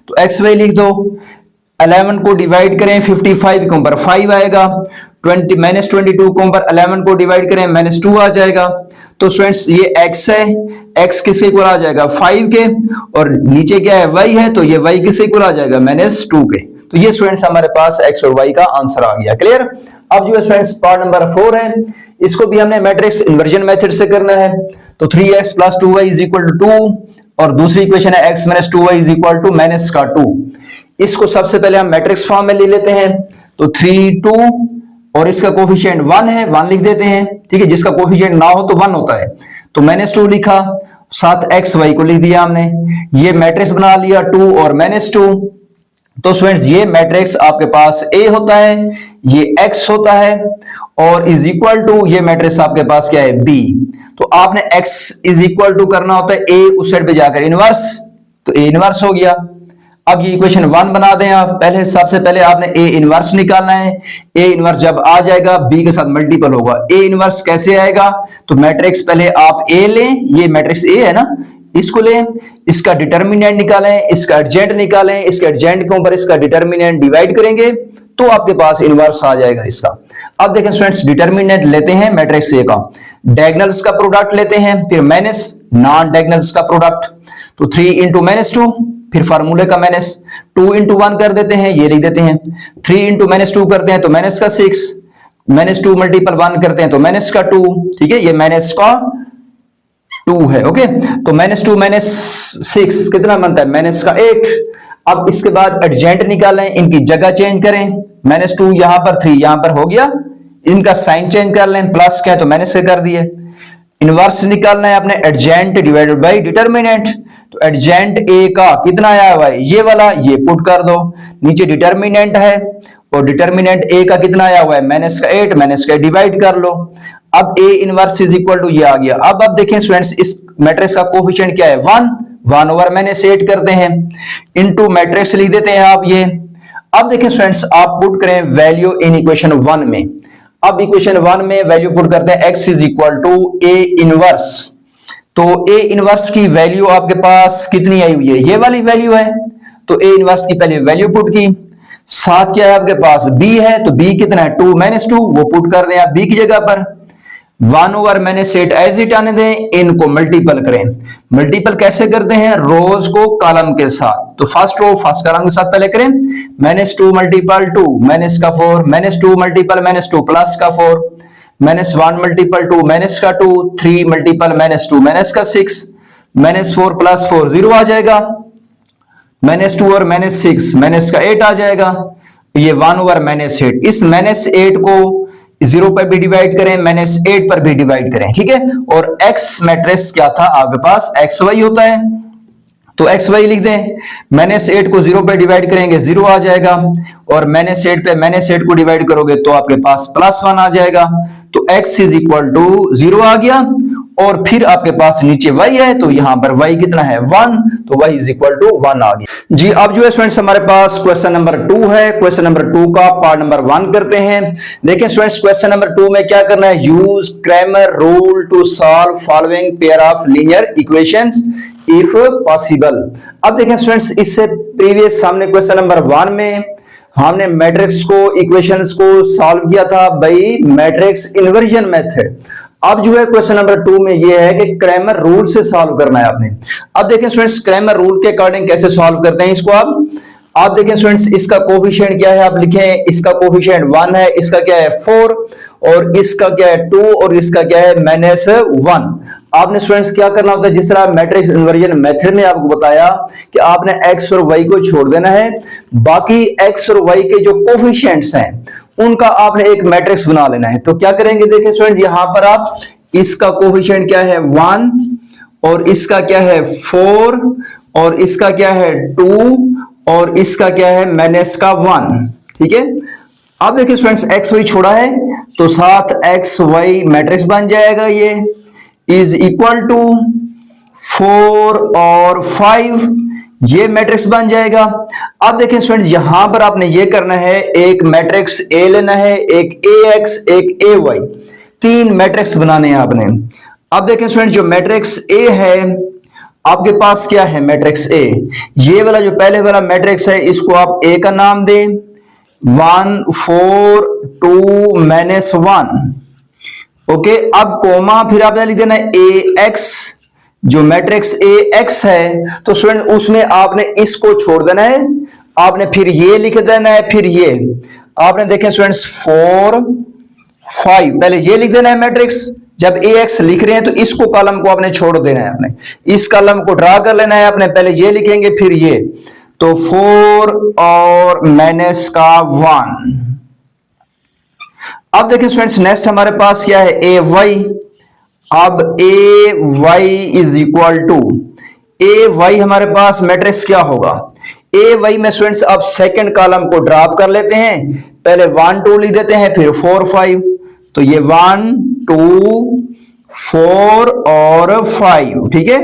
तो xy लिख दो। 11 को डिवाइड करें 55 के ऊपर 5 आएगा, -22 के ऊपर 11 को डिवाइड करें -2 आ जाएगा। तो स्टूडेंट्स ये x है, x किसके इक्वल आ जाएगा 5 के, और नीचे क्या है y है, तो ये y किसके इक्वल आ जाएगा -2 के। तो ये स्टूडेंट्स हमारे पास x और y का आंसर आ गया। क्लियर। अब जो है स्टूडेंट्स पार्ट नंबर 4 है, इसको भी हमने मैट्रिक्स इन्वर्जन मेथड से करना है। तो 3x + 2y = 2, और दूसरी इक्वेशन है x - 2y = -2। इसको सबसे पहले हम मैट्रिक्स फॉर्म में ले लेते हैं, तो 3 2 और इसका कोफिशिएंट 1 है, 1 लिख देते हैं, ठीक है। जिसका कोफिशिएंट ना हो तो 1 होता है, तो -2 लिखा, साथ x y को लिख दिया हमने, ये मैट्रिक्स बना लिया 2 और -2। तो स्टूडेंट्स ये मैट्रिक्स आपके पास A होता है, ये X होता है, और इज इक्वल टू ये मैट्रिक्स आपके पास क्या है B। तो आपने X इज इक्वल टू करना होता है A उस साइड पे जाकर इनवर्स, तो A इनवर्स हो गया। अब ये इक्वेशन 1 बना दें आप, पहले सबसे पहले आपने A इनवर्स निकालना है। A इनवर्स जब आ जाएगा B के साथ मल्टीपल होगा। A इनवर्स कैसे आएगा, तो मैट्रिक्स पहले आप A लें, ये मैट्रिक्स A है ना, इसको लें, इसका डिटर्मिनेंट निकालें, इसका एडजेंट निकालें, इसके एडजेंट के ऊपर इसका डिटर्मिनेंट डिवाइड करेंगे तो आपके पास इनवर्स आ जाएगा इसका। अब देखें स्टूडेंट्स, डिटर्मिनेंट लेते हैं मैट्रिक्स ए का, डायगोनल्स का प्रोडक्ट लेते हैं, फिर माइनस नॉन डायगोनल्स का प्रोडक्ट, तो 3 × -2, फिर फार्मूले का माइनस 2 × 1 कर देते हैं, ये लिख देते हैं, 3 × -2 करते हैं तो -6, -2 मल्टीपल 1 करते हैं तो -2, ठीक है, ये -2 है, ओके। तो -2 -6 कितना बनता है, -8। अब इसके बाद एडजेंट निकालें, इनकी जगह चेंज करें, -2 यहां पर 3 यहां पर हो गया, इनका साइन चेंज कर लें, प्लस क्या है तो माइनस से कर दिए। इनवर्स निकालना है अपने एडजेंट डिवाइडेड बाय डिटर्मिनेंट, तो एडजेंट ए का कितना आया हुआ है ये वाला, ये पुट कर दो, नीचे डिटर्मिनेंट है और डिटर्मिनेंट ए का कितना आया हुआ है -8, -8 डिवाइड कर लो। अब A inverse is equal to ये आ गया। अब देखें स्टूडेंट्स, इस मैट्रिक्स का कोफिशिएंट क्या है 1 ओवर -8 करते हैं, इनटू मैट्रिक्स लिख देते हैं आप ये। अब देखें स्टूडेंट्स, आप पुट करें वैल्यू इन इक्वेशन 1 में। अब इक्वेशन 1 में वैल्यू पुट करते हैं x is equal to A inverse, तो ए इनवर्स की वैल्यू आपके पास कितनी आई हुई है, ये वाली वैल्यू है, तो ए इनवर्स की पहले वैल्यू पुट की, साथ क्या है आपके पास b है, तो b कितना है 2 - 2, वो पुट कर दें आप b की जगह पर, 1 ओवर -8 एज इट आने दें, इनको मल्टीपल करें। मल्टीपल कैसे करते हैं, रोज को कॉलम के साथ, तो फर्स्ट रो फर्स्ट कॉलम के साथ पहले करें, -2 मल्टीपल 2 -4, -2 मल्टीपल -2 प्लस का 4, -1 मल्टीपल 2 -2, 3 मल्टीपल -2 -6, -4 प्लस 4 0 आ जाएगा, -2 और -6 -8 आ जाएगा, ये 1 ओवर -8। इस -8 को 0 पर भी डिवाइड करें, -8 पर भी डिवाइड करें, ठीक है। और x मैट्रिक्स क्या था आपके पास, xy होता है, तो xy लिख दें, -8 को 0 पर डिवाइड करेंगे 0 आ जाएगा, और -8 पे -8 को डिवाइड करोगे तो आपके पास +1 आ जाएगा, तो x इज इक्वल टू 0 आ गया, और फिर आपके पास नीचे y है, तो यहां पर y कितना है 1, तो y इज इक्वल टू 1 आ गया जी। अब जो है स्टूडेंट्स हमारे पास क्वेश्चन नंबर 2 है, क्वेश्चन नंबर 2 का पार्ट नंबर 1 करते हैं। देखिए स्टूडेंट्स, क्वेश्चन नंबर 2 में क्या करना है, use Cramer rule to solve following pair of linear equations if possible. अब देखें स्टूडेंट्स, इससे प्रीवियस सामने क्वेश्चन नंबर 1 में हमने मैट्रिक्स को, इक्वेशंस को सॉल्व किया था बाई मैट्रिक्स इन्वर्जन मेथड। अब जो है क्वेश्चन नंबर 2 में ये है कि क्रैमर रूल से सॉल्व करना है आपने। अब देखें स्टूडेंट्स, क्रैमर रूल के अकॉर्डिंग कैसे सॉल्व करते हैं इसको। आप देखें स्टूडेंट्स, इसका कोफिशिएंट क्या है, आप लिखें इसका कोफिशिएंट 1 है, इसका क्या है 4, और इसका क्या है 2, और इसका क्या है -1। आपने स्टूडेंट्स क्या करना होता है, जिस तरह मैट्रिक्स इन्वर्जन मेथड में आपको बताया कि आपने x और y को छोड़ देना है, बाकी x और y के जो कोफिशिएंट्स हैं उनका आपने एक मैट्रिक्स बना लेना है। तो क्या करेंगे, देखिए स्टूडेंट्स, यहां पर आप इसका कोफिशिएंट क्या है 1, और इसका क्या है 4, और इसका क्या है 2, और इसका क्या है -1। ठीक है। अब देखिए स्टूडेंट्स, एक्स वाई छोड़ा है तो साथ एक्स वाई मैट्रिक्स बन जाएगा, ये इज इक्वल टू 4 और 5, ये मैट्रिक्स बन जाएगा। अब देखिए स्टूडेंट्स, यहां पर आपने ये करना है, एक मैट्रिक्स ए लेना है, एक ए एक्स, एक ए वाई, 3 मैट्रिक्स बनाने हैं आपने। अब देखिए स्टूडेंट्स, जो मैट्रिक्स ए है आपके पास क्या है, मैट्रिक्स ए, ये वाला जो पहले वाला मैट्रिक्स है इसको आप ए का नाम दें, 1 4 2 -1। ओके, अब कोमा फिर आपने लिख देना है ए एक्स, जो मैट्रिक्स ए एक्स है तो स्टूडेंट उसमें आपने इसको छोड़ देना है, आपने फिर ये लिख देना है, फिर ये आपने देखें स्टूडेंट्स 4 5, पहले ये लिख देना है मैट्रिक्स। जब ए एक्स लिख रहे हैं तो इसको कॉलम को आपने छोड़ देना है, आपने इस कॉलम को ड्रा कर लेना है, आपने पहले ये लिखेंगे फिर ये, तो 4 और -1। अब देखिए स्टूडेंट्स, नेक्स्ट हमारे पास क्या है, ए वाई। अब A Y is equal to, A Y हमारे पास मैट्रिक्स क्या होगा, ए वाई में स्टूडेंट्स अब सेकंड कॉलम को ड्रॉप कर लेते हैं, पहले 1 2 लिख देते हैं, फिर 4 5, तो ये 1 2 4 और 5। ठीक है।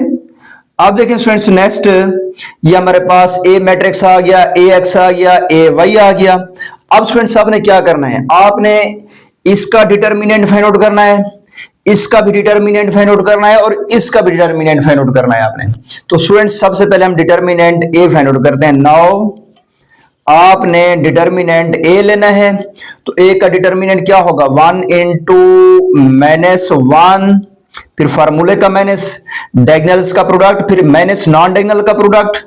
अब देखिए स्टूडेंट्स, नेक्स्ट ये हमारे पास ए मैट्रिक्स आ गया, ए एक्स आ गया, ए वाई आ गया। अब स्टूडेंट्स आपने क्या करना है, आपने इसका डिटर्मिनेंट फाइंड आउट करना है, इसका भी डिटर्मिनेंट फाइंड आउट करना है, और इसका भी डिटर्मिनेंट फाइंड आउट करना है आपने। तो स्टूडेंट्स सबसे पहले हम डिटर्मिनेंट ए फाइंड आउट करते हैं। नाउ आपने डिटर्मिनेंट ए लेना है, तो ए का डिटर्मिनेंट क्या होगा, 1 × -1, फिर फार्मूले का माइनस, डायगोनल्स का प्रोडक्ट, फिर माइनस नॉन डायगोनल का प्रोडक्ट,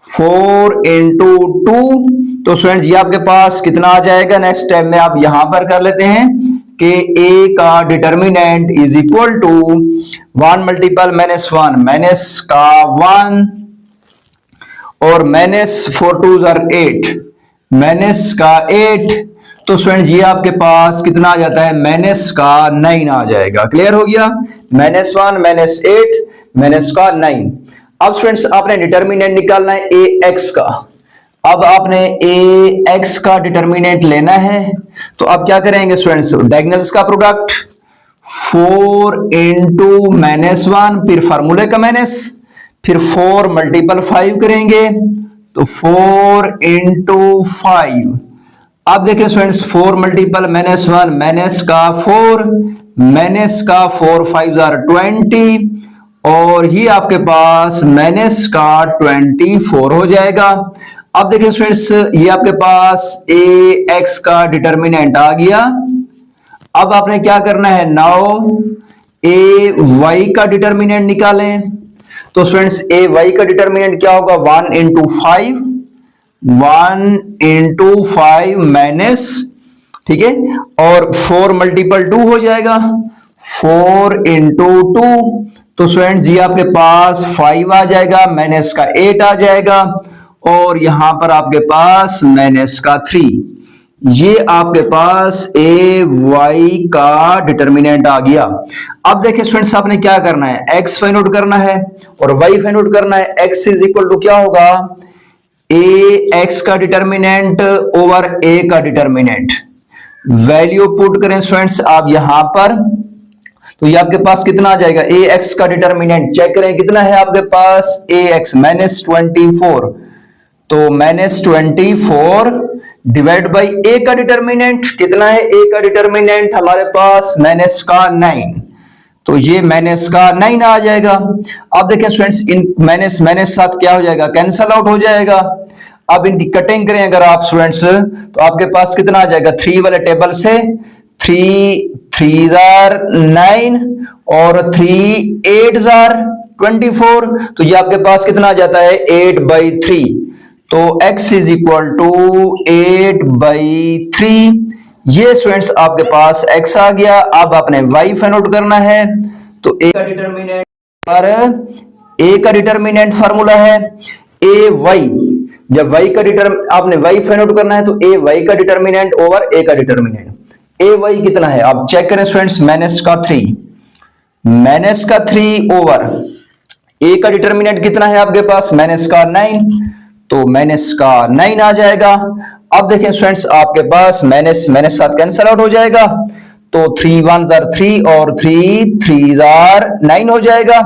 4 × 2। तो स्टूडेंट्स ये आपके पास कितना आ जाएगा, नेक्स्ट स्टेप में आप यहां पर कर लेते हैं कि a का determinant is equal to 1 × -1 minus का 1, और -4 2s are 8, माइनस का 8। तो स्टूडेंट्स ये आपके पास कितना आ जाता है, -9 आ जाएगा। क्लियर हो गया, -1 -8 -9। अब स्टूडेंट्स आपने डिटर्मिनेंट निकालना है ए एक्स का। अब आपने ए एक्स का डिटर्मिनेंट लेना है, तो अब क्या करेंगे स्टूडेंट्स, डायगोनल्स का प्रोडक्ट, 4 × -1, फिर फार्मूले का माइनस, फिर 4 × 5 करेंगे, तो 4 × 5। अब देखिए स्टूडेंट्स, 4 × -1 माइनस का 4, माइनस का 4 5s are 20, और ये आपके पास माइनस का 24 हो जाएगा। अब देखिए स्टूडेंट्स, ये आपके पास ए एक्स का डिटर्मिनेंट आ गया। अब आपने क्या करना है, नाउ ए वाई का डिटर्मिनेंट निकालें। तो स्टूडेंट्स ए वाई का डिटर्मिनेंट क्या होगा, 1 × 5, 1 × 5 माइनस, ठीक है, और 4 × 2 हो जाएगा, 4 × 2। तो स्टूडेंट्स ये आपके पास 5 आ जाएगा, माइनस का 8 आ जाएगा, और यहां पर आपके पास माइनस का 3। ये आपके पास ए वाई का डिटर्मिनेंट आ गया। अब देखिए स्टूडेंट्स आपने क्या करना है, एक्स फाइंड आउट करना है और वाई फाइंड आउट करना है। एक्स इज इक्वल टू क्या होगा, ए एक्स का डिटर्मिनेंट ओवर ए का डिटर्मिनेंट। वैल्यू पुट करें स्टूडेंट्स आप यहां पर, तो ये आपके पास कितना आ जाएगा, ए एक्स का डिटर्मिनेंट चेक करें कितना है आपके पास, ए एक्स -24, तो -24 डिवाइड बाई ए का डिटर्मिनेंट कितना है, ए का डिटर्मिनेंट हमारे पास माइनस का 9, तो ये माइनस का 9 आ जाएगा। अब देखें स्टूडेंट्स, इन माइनस माइनस साथ क्या हो जाएगा, कैंसल आउट हो जाएगा। अब इनकी कटिंग करें अगर आप स्टूडेंट्स, तो आपके पास कितना आ जाएगा, 3 वाले टेबल से 3 जार 9 और 3 8 जार 24, तो ये आपके पास कितना आ जाता है 8/3। तो x इज इक्वल टू 8/3। ये स्टूडेंट्स आपके पास x आ गया। अब आपने y फाइंड आउट करना है, तो a का डिटरमिनेंट पर a का डिटरमिनेंट फार्मूला है a y। जब y का आपने y फाइंड आउट करना है तो a y का डिटरमिनेंट ओवर a का डिटरमिनेंट। a y कितना है आप चेक करें स्टूडेंट्स, माइनस का 3 ओवर a का डिटरमिनेंट कितना है आपके पास, माइनस का 9, तो माइनस का 9 आ जाएगा। अब देखें स्टूडेंट्स आपके पास माइनस साथ कैंसिल आउट हो जाएगा, तो 3 1 जार 3 और 3 3 जार 9 हो जाएगा।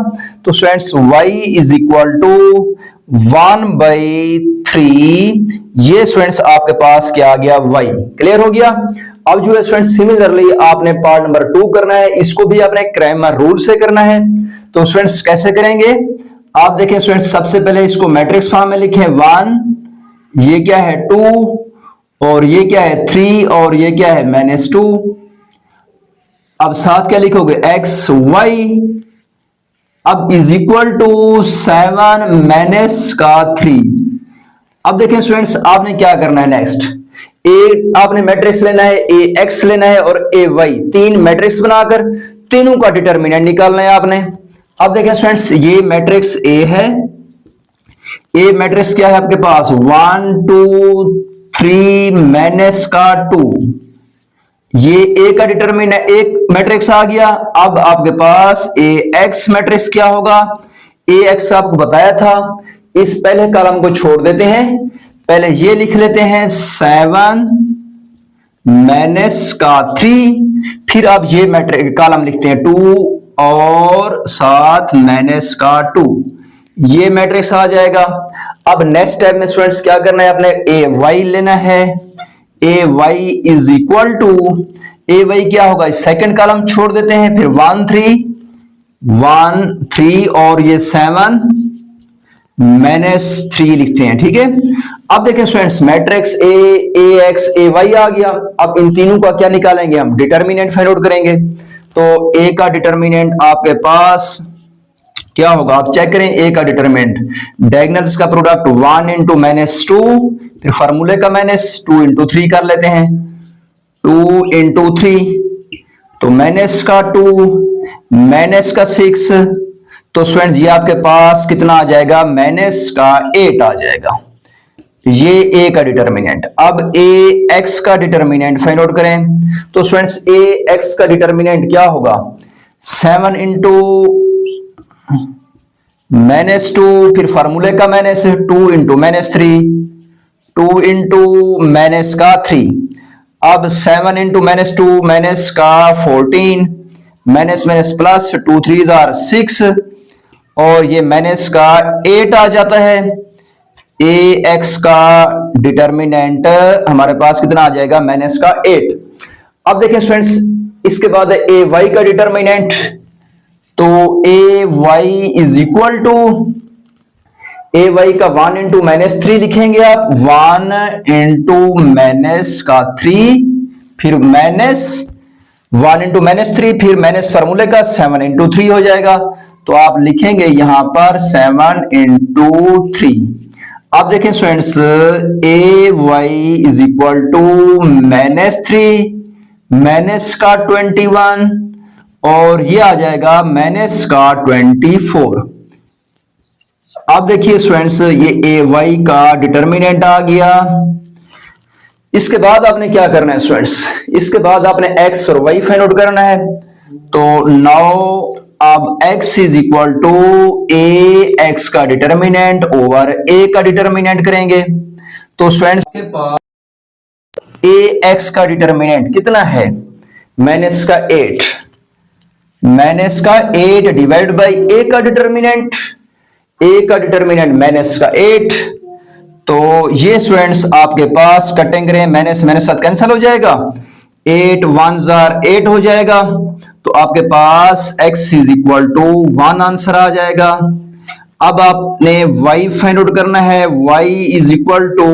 तो students y is equal to 1/3। ये स्टूडेंट्स आपके पास क्या आ गया, y। क्लियर हो गया। अब जो है स्टूडेंट्स सिमिलरली आपने पार्ट नंबर 2 करना है, इसको भी आपने क्रैमर रूल से करना है। तो स्टूडेंट्स कैसे करेंगे, आप देखें स्टूडेंट्स सबसे पहले इसको मैट्रिक्स फॉर्म में लिखें, 1, ये क्या है 2 और ये क्या है 3 और ये क्या है -2। अब साथ क्या लिखोगे, x y। अब इज इक्वल टू 7 माइनस का 3। अब देखें स्टूडेंट्स आपने क्या करना है नेक्स्ट, आपने मैट्रिक्स लेना है, ax लेना है और ay, 3 मैट्रिक्स बनाकर तीनों का डिटरमिनेंट निकालना है आपने। अब देखें स्टूडेंट्स ये मैट्रिक्स A है, A मैट्रिक्स क्या है आपके पास 1 2 3 माइनस का 2, ये A का डिटरमिनेंट एक मैट्रिक्स आ गया। अब आपके पास AX मैट्रिक्स क्या होगा, AX आपको बताया था, इस पहले कॉलम को छोड़ देते हैं, पहले ये लिख लेते हैं 7 माइनस का 3, फिर अब ये मैट्रिक्स कॉलम लिखते हैं 2 और 7 माइनस का 2, ये मैट्रिक्स आ जाएगा। अब नेक्स्ट स्टेप में स्टूडेंट्स क्या करना है, अपने AY लेना है, AY is equal to, AY क्या होगा, सेकंड कॉलम छोड़ देते हैं, फिर 1 3 और ये 7 -3 लिखते हैं, ठीक है। अब देखें स्टूडेंट्स मैट्रिक्स AX AY आ गया। अब इन तीनों का क्या निकालेंगे हम, डिटरमिनेंट फाइंड आउट करेंगे। तो A का डिटरमिनेंट आपके पास क्या होगा, आप चेक करें A का डिटरमिनेंट, डायगोनल्स का प्रोडक्ट 1 इंटू -2, फिर फार्मूले का -2 इंटू 3 कर लेते हैं, 2 इंटू 3, तो माइनस का 2 माइनस का 6, तो स्टूडेंट्स ये आपके पास कितना आ जाएगा, माइनस का 8 आ जाएगा। ये A का डिटरमिनेंट। अब AX का डिटरमिनेंट फाइंड आउट करें, तो स्टूडेंट्स AX का डिटरमिनेंट क्या होगा, 7 इंटू -2, फिर फार्मूले का -2 इंटू -3, 2 इंटू माइनस का 3, अब 7 इंटू -2 माइनस का 14, माइनस माइनस प्लस 2 3 जार 6 और ये माइनस का 8 आ जाता है। AX का डिटरमिनेंट हमारे पास कितना आ जाएगा, माइनस का 8। अब देखें स्टूडेंट्स इसके बाद AY का डिटरमिनेंट, तो AY is equal to, AY का 1 इंटू -3 लिखेंगे आप, 1 इंटू माइनस का 3, फिर माइनस 1 इंटू -3, फिर माइनस फार्मूले का 7 इंटू 3 हो जाएगा, तो आप लिखेंगे यहां पर 7 इंटू 3। अब देखें students AY is equal to -3 minus का 21 और ये आ जाएगा माइनस का 24। अब देखिए स्टूडेंट्स ये AY का डिटरमिनेंट आ गया। इसके बाद आपने क्या करना है स्टूडेंट्स, इसके बाद आपने x और y फाइंड आउट करना है। तो नाउ अब x is equal to AX का डिटरमिनेंट ओवर A का डिटरमिनेंट करेंगे। तो स्टूडेंट्स के पास AX का डिटरमिनेंट कितना है, माइनस का 8, माइनस का 8 डिवाइड बाई A का डिटरमिनेंट, A का डिटरमिनेंट माइनस का 8, तो ये स्टूडेंट्स आपके पास कटिंग करें, माइनस माइनस साथ कैंसिल हो जाएगा, 8 1 जार 8 हो जाएगा, तो आपके पास x is equal to 1 answer आ जाएगा। अब आपने y फाइंड आउट करना है। y is equal to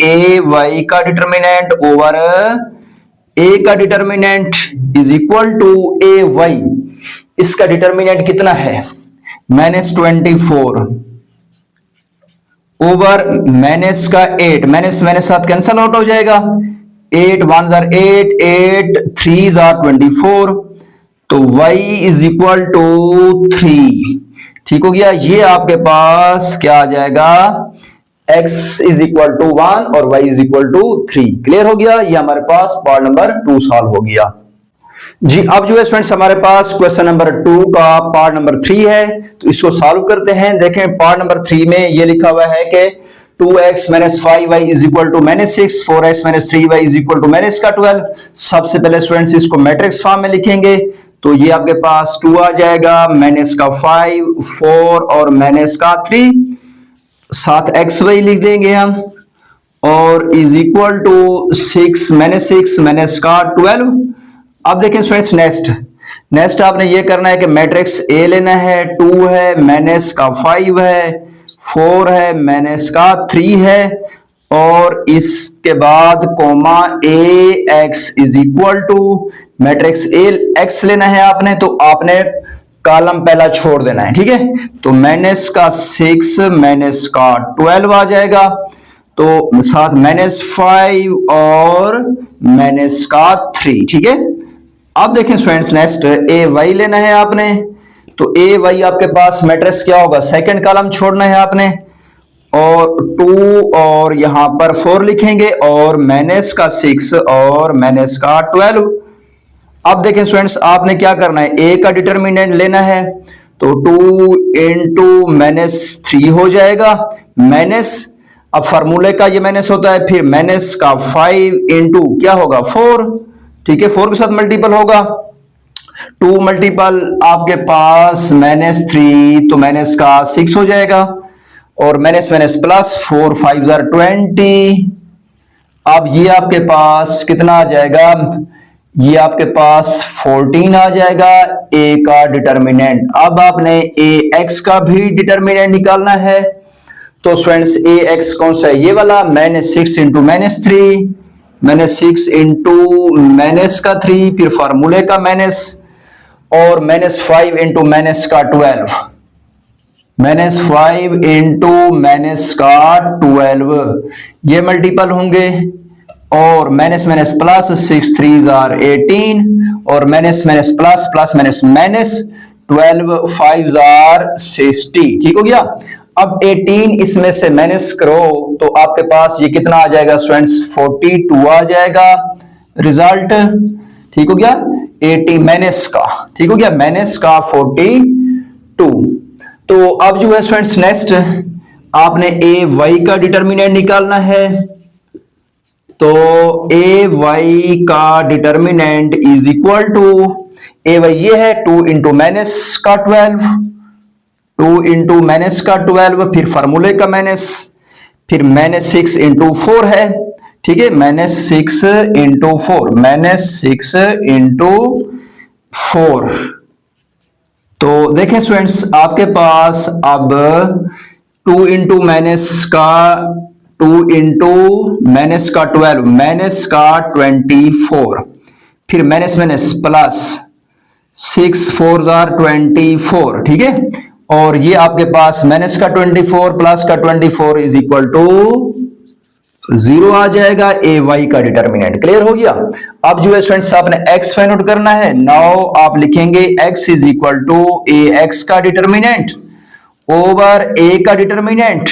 A Y का डिटर्मिनेंट ओवर a का determinant is equal to A Y. इसका डिटर्मिनेंट कितना है? -24 ओवर माइनस का 8, माइनस माइनस साथ कैंसल आउट हो जाएगा। 8 1 जार 8, 8 3 जार 24, तो y इज इक्वल टू 3। ठीक हो गया। ये आपके पास क्या आ जाएगा? x इज इक्वल टू 1 और y is equal to 3। Clear हो गया। ये हमारे पास पार्ट नंबर 2 सॉल्व हो गया जी। अब जो है स्टूडेंट्स हमारे पास क्वेश्चन नंबर 2 का पार्ट नंबर 3 है, तो इसको सॉल्व करते हैं। देखें पार्ट नंबर 3 में ये लिखा हुआ है कि 2x - 5y is equal to -6, 4x - 3y is equal to -12। सबसे पहले स्टूडेंट्स इसको मैट्रिक्स फॉर्म में लिखेंगे, तो ये आपके पास 2 आ जाएगा, -5 4 और -3, साथ xy लिख देंगे हम, और इज इक्वल टू 6 -12। अब देखें स्टूडेंट्स नेक्स्ट आपने ये करना है कि मैट्रिक्स A लेना है, 2 है, -5 है, 4 है, -3 है, और इसके बाद comma AX is equal to matrix A X लेना है आपने, तो आपने कॉलम पहला छोड़ देना है। ठीक है, तो -6 -12 आ जाएगा, तो साथ -5 और -3। ठीक है। अब देखें स्टूडेंट्स नेक्स्ट AY लेना है आपने, तो AY आपके पास मैट्रिक्स क्या होगा? सेकंड कॉलम छोड़ना है आपने, और 2 और यहां पर 4 लिखेंगे, और -6 और -12। अब देखें स्टूडेंट्स आपने क्या करना है? A का डिटर्मिनेंट लेना है, तो 2 × -3 हो जाएगा, माइनस, अब फार्मूले का ये माइनस होता है, फिर -5 इंटू क्या होगा? 4। ठीक है, 4 के साथ मल्टीपल होगा, 2 मल्टीपल आपके पास -3, तो -6 हो जाएगा, और माइनस माइनस प्लस 4 5 जार 20। अब ये आपके पास कितना आ जाएगा? ये आपके पास 14 आ जाएगा A का डिटर्मिनेंट। अब आपने AX का भी डिटर्मिनेंट निकालना है, तो स्टूडेंट्स AX कौन सा है? ये वाला, -6 इंटू -3, -6 इंटू -3, फिर फार्मूले का माइनस, और -5 इंटू -12, -5 इंटू -12, ये मल्टीपल होंगे, और माइनस माइनस प्लस 6 3 जार 18, और minus minus plus plus minus minus 12 5 jar 60। ठीक हो गया। अब 18 इसमें से माइनस करो, तो आपके पास ये कितना आ जाएगा स्टूडेंट्स? 42 आ जाएगा रिजल्ट। ठीक हो गया। 80 माइनस का, ठीक हो गया, माइनस का 42। तो अब जो है स्टूडेंट्स नेक्स्ट आपने AY का डिटर्मिनेंट निकालना है, तो AY का determinant is equal to, AY ये है 2 इंटू -12, 2 इंटू -12, फिर फार्मूले का माइनस, फिर -6 इंटू 4 है। ठीक है, -6 इंटू 4, -6 इंटू 4। तो देखें स्टूडेंट्स आपके पास अब 2 इंटू -2 इंटू -12, -24, फिर माइनस माइनस प्लस 6 4 जार 24। ठीक है, और ये आपके पास -24 प्लस का 24 इज इक्वल टू 0 आ जाएगा। AY का डिटर्मिनेंट क्लियर हो गया। अब जो है स्टूडेंट्स आपने x फाइंड आउट करना है। नाउ आप लिखेंगे x is equal to AX का डिटर्मिनेंट ओवर A का डिटर्मिनेंट।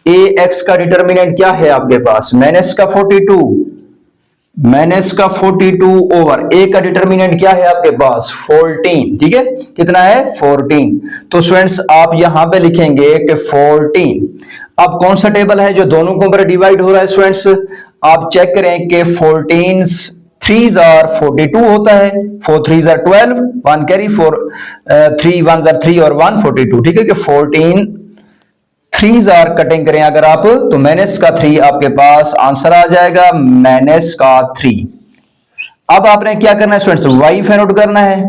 AX का डिटर्मिनेंट क्या है आपके पास? -42 ओवर A का डिटर्मिनेंट क्या है आपके पास? 14। ठीक है, कितना है? 14। तो स्टूडेंट्स आप यहां पे लिखेंगे कि 14। अब कौन सा टेबल है जो दोनों को ऊपर डिवाइड हो रहा है? स्टूडेंट्स आप चेक करें कि 14 3 जार 42 होता है, 4 3 जार 12, 1 कैरी, 4 3 1 जार 3 और 1 42। ठीक है कि 14 3 जार कटिंग करें अगर आप, तो माइनस का 3 आपके पास आंसर आ जाएगा, -3। अब आपने क्या करना है स्टूडेंट्स? Y फाइंड आउट करना है।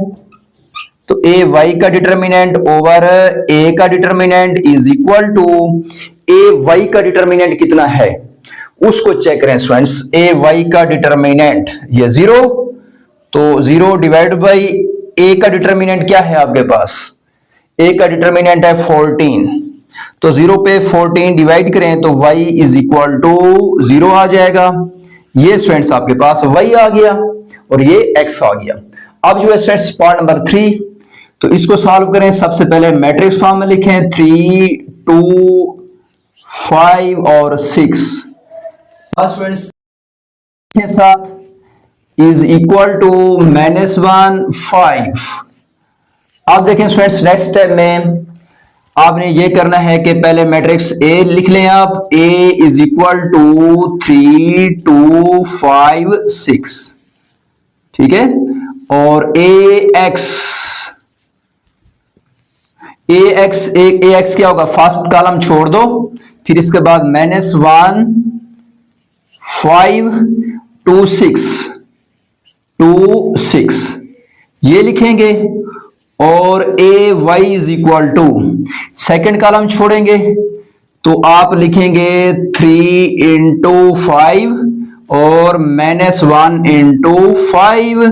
तो ए वाई का डिटर्मिनेंट ओवर ए का determinant is equal to A Y का डिटर्मिनेंट कितना है उसको चेक करें स्टूडेंट्स। ए वाई का डिटर्मिनेंट ये 0, तो 0 डिवाइड बाई ए का डिटर्मिनेंट क्या है आपके पास, ए का डिटर्मिनेंट है 14, तो 0 पे 14 डिवाइड करें तो y इज इक्वल टू 0 आ जाएगा। ये स्टूडेंट्स आपके पास y आ गया और ये x आ गया। अब जो है स्टूडेंट्स पार्ट नंबर 3, तो इसको सॉल्व करें। सबसे पहले मैट्रिक्स फॉर्म में लिखें 3 2 5 और 6 स्टूडेंट्स के साथ इज इक्वल टू -1 5। अब देखें स्टूडेंट्स नेक्स्ट स्टेप में आपने ये करना है कि पहले मैट्रिक्स ए लिख लें आप, ए इज इक्वल टू 3 2 5 6, ठीक है। और ए एक्स क्या होगा, फर्स्ट कॉलम छोड़ दो, फिर इसके बाद -1 5 2 6 ये लिखेंगे। और A Y is equal to second column छोड़ेंगे तो आप लिखेंगे 3 इंटू 5 और -1 इंटू 5।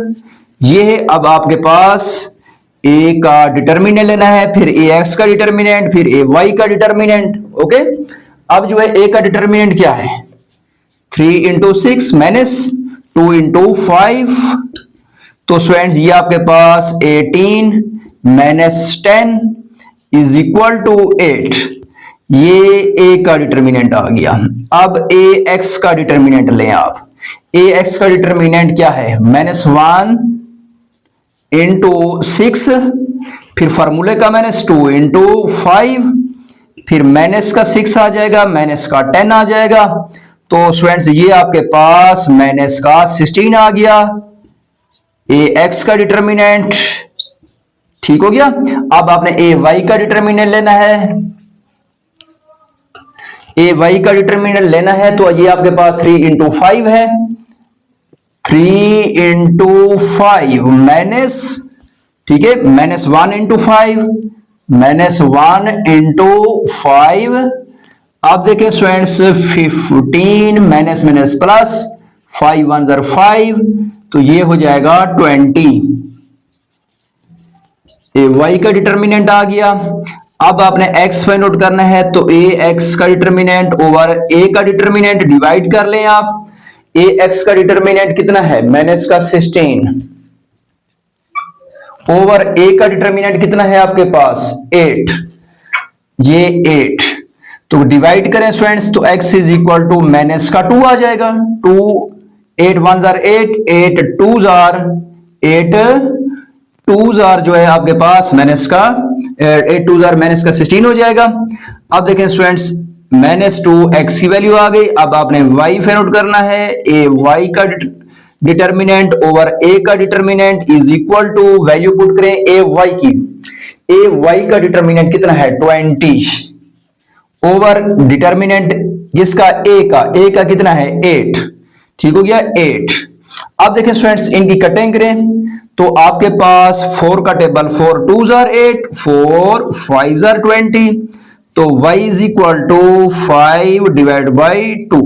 ये है अब आपके पास ए का डिटर्मिनेंट लेना है, फिर ए एक्स का डिटर्मिनेंट, फिर ए वाई का डिटर्मिनेंट। ओके, अब जो है ए का डिटर्मिनेंट क्या है, 3 इंटू 6 -2 इंटू 5, तो स्टूडेंट्स ये आपके पास 18 -10 इज इक्वल टू 8। ये ए का डिटर्मिनेंट आ गया। अब ए एक्स का डिटर्मिनेंट लें आप। ए एक्स का डिटर्मिनेंट क्या है, -1 इंटू 6, फिर फॉर्मूले का -2 इंटू 5, फिर माइनस का 6 आ जाएगा, माइनस का 10 आ जाएगा। तो स्टूडेंट्स ये आपके पास माइनस का 16 आ गया। ए एक्स का डिटर्मिनेंट ठीक हो गया। अब आपने ए वाई का डिटर्मिनेंट लेना है। ए वाई का डिटर्मिनेंट लेना है तो ये आपके पास 3 इंटू 5 है। 3 इंटू 5 माइनस, ठीक है, -1 इंटू 5, -1 इंटू 5। अब देखें स्टूडेंट्स 15 माइनस माइनस प्लस, 5 1 ज़र 5, तो ये हो जाएगा 20। ए वाई का डिटर्मिनेंट आ गया। अब आपने x फाइंड आउट करना है तो ए एक्स का डिटर्मिनेंट ओवर ए का डिटर्मिनेंट डिवाइड कर लें आप। ए एक्स का डिटर्मिनेंट कितना है, माइनस का 16 ओवर ए का डिटर्मिनेंट कितना है आपके पास 8, ये 8। तो डिवाइड करें स्टूडेंट्स तो x is equal to minus का 2 आ जाएगा। 2 8 1 ज़र 8, 8 2 ज़र 8 2 ज़र जो है आपके पास माइनस का 8 2 ज़र माइनस का 16 हो जाएगा। अब देखें स्टूडेंट्स -2 x की वैल्यू आ गई। अब आपने y फाइंड आउट करना है। ए y का डिटर्मिनेंट ओवर a का determinant is equal to, value put करें ए y की। ए y का डिटर्मिनेंट कितना है 20 ओवर डिटर्मिनेंट जिसका a का कितना है 8, ठीक हो गया 8। अब देखें स्टूडेंट्स इनकी कटिंग करें तो आपके पास 4 का टेबल 4 2 ज़र 8, 4 5 ज़र 20, तो y is equal to 5 divide by 2।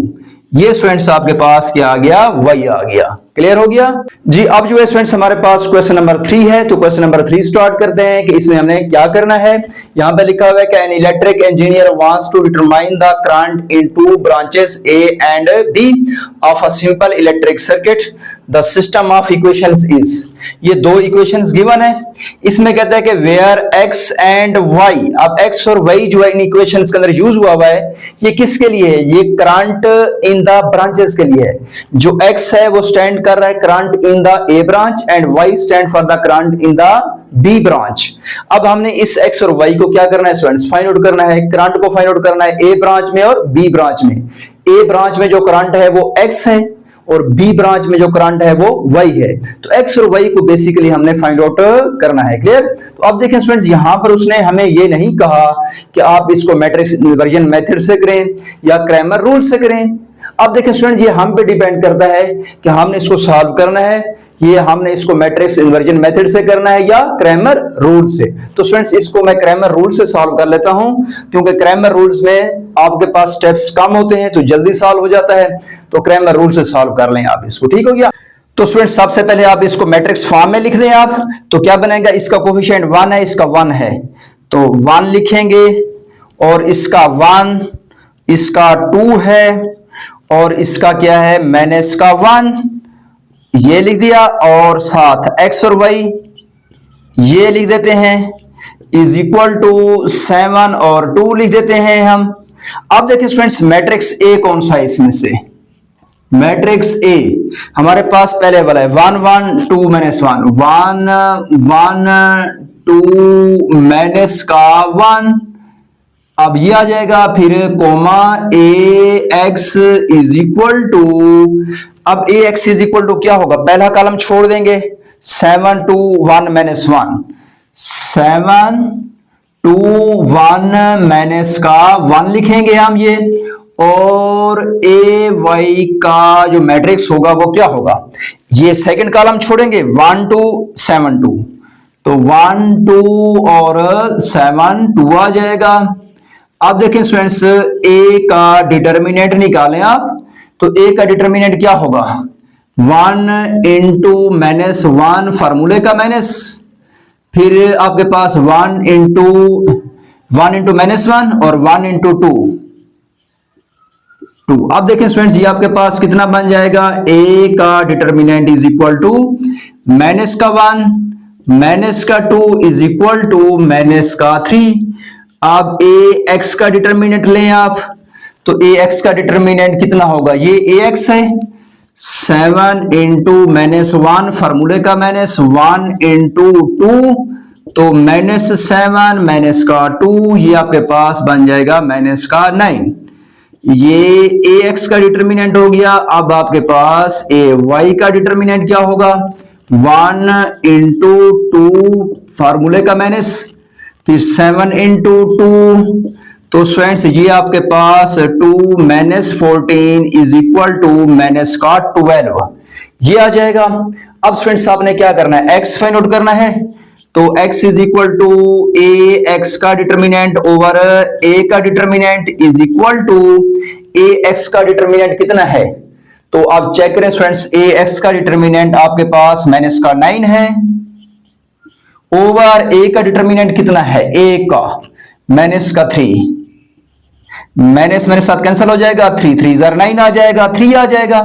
ये स्टूडेंट्स आपके पास क्या आ गया, y आ गया। क्लियर हो गया जी। अब जो है स्टूडेंट्स हमारे पास क्वेश्चन नंबर 3 है, तो क्वेश्चन नंबर 3 स्टार्ट करते हैं कि इसमें हमने क्या करना है। यहां पे लिखा हुआ है कि an electric engineer wants to determine the current in two branches A and B of a simple electric circuit. The system of equations is, ये दो इक्वेशंस गिवन है। इसमें कहता है कि वेयर x एंड y, अब x और y जो है इन इक्वेशंस के अंदर यूज हुआ है, ये किसके लिए है, ये करंट इन द ब्रांचेस के लिए है। जो x है वो स्टैंड कर रहा है current in the A branch and y stand for the current in the B branch. अब हमने इस x और y को क्या करना है स्टूडेंट्स, फाइंड आउट करना है। करंट को फाइंड आउट करना है ए ब्रांच में और बी ब्रांच में। ए ब्रांच में जो करंट है वो x है और बी ब्रांच में जो करंट है वो y है। तो x और y को बेसिकली हमने फाइंड आउट करना है। क्लियर। तो अब देखें स्टूडेंट्स यहां पर उसने हमें ये नहीं कहा कि आप इसको मैट्रिक्स इन्वर्जन मेथड से करें या क्रैमर रूल से करें। अब देखें स्टूडेंट्स ये हम पे डिपेंड करता है कि हमने इसको सॉल्व करना है ये हमने इसको मैट्रिक्स इन्वर्जन मेथड से करना है या क्रैमर रूल से। तो स्टूडेंट्स इसको मैं क्रैमर रूल से सॉल्व कर लेता हूं, क्योंकि क्रैमर रूल्स में आपके पास स्टेप्स कम होते हैं तो जल्दी सॉल्व हो जाता है। तो क्रैमर रूल से सॉल्व कर लें आप इसको, ठीक हो गया। तो स्टूडेंट्स सबसे पहले आप इसको मैट्रिक्स फॉर्म में लिख दें आप। तो क्या बनेगा, इसका कोफिशिएंट 1 है, इसका 1 है, तो 1 लिखेंगे, और इसका 1, इसका 2 है, और इसका क्या है माइनस का 1, ये लिख दिया, और साथ x और y ये लिख देते हैं, इज इक्वल टू 7 और 2 लिख देते हैं हम। अब देखिए स्टूडेंट्स मैट्रिक्स ए कौन सा है इसमें से, मैट्रिक्स ए हमारे पास पहले वाला है 1 1 2 माइनस 1, 1 1 2 माइनस का 1, अब ये आ जाएगा, फिर comma A X is equal to, अब A X is equal to क्या होगा, पहला कॉलम छोड़ देंगे, 7 2 1 माइनस 1, 7 2 1 माइनस का 1 लिखेंगे हम ये, और ए वाई का जो मैट्रिक्स होगा वो क्या होगा, ये सेकंड कॉलम छोड़ेंगे 1 2 7 2, तो 1 2 और 7 2 आ जाएगा। अब देखें स्टूडेंट्स ए का डिटर्मिनेंट निकालें आप, तो ए का डिटर्मिनेंट क्या होगा, 1 इंटू माइनस 1 फार्मूले का माइनस, फिर आपके पास 1 इंटू माइनस 1 और 1 इंटू 2। अब देखें स्टूडेंट्स ये आपके पास कितना बन जाएगा, ए का determinant is equal to minus का 1 माइनस का 2 इज इक्वल टू माइनस का 3। अब ए एक्स का डिटर्मिनेंट लें आप, तो ए एक्स का डिटर्मिनेंट कितना होगा, ये ए एक्स है, 7 इंटू माइनस 1 फार्मूले का माइनस 1 इंटू 2, तो माइनस 7 माइनस का 2, ये आपके पास बन जाएगा माइनस का 9। ये ए एक्स का डिटर्मिनेंट हो गया। अब आपके पास ए वाई का डिटर्मिनेंट क्या होगा, 1 इंटू 2 फार्मूले का माइनस, फिर 7 इंटू 2, तो स्टूडेंट्स ये आपके पास 2 minus 14 is equal to minus का 12, ये आ जाएगा। अब स्टूडेंट्स आपने क्या करना है, x फाइंड आउट करना है, तो x is equal to A X का डिटर्मिनेंट ओवर a का determinant is equal to A X का डिटर्मिनेंट कितना है, तो आप चेक करें स्टूडेंट्स, ए एक्स का डिटर्मिनेंट आपके पास माइनस का 9 है, ओवर ए का डिटर्मिनेंट कितना है, ए का माइनस का 3, माइनस मेरे साथ कैंसिल हो जाएगा, 3 3 9 आ जाएगा, 3 आ जाएगा,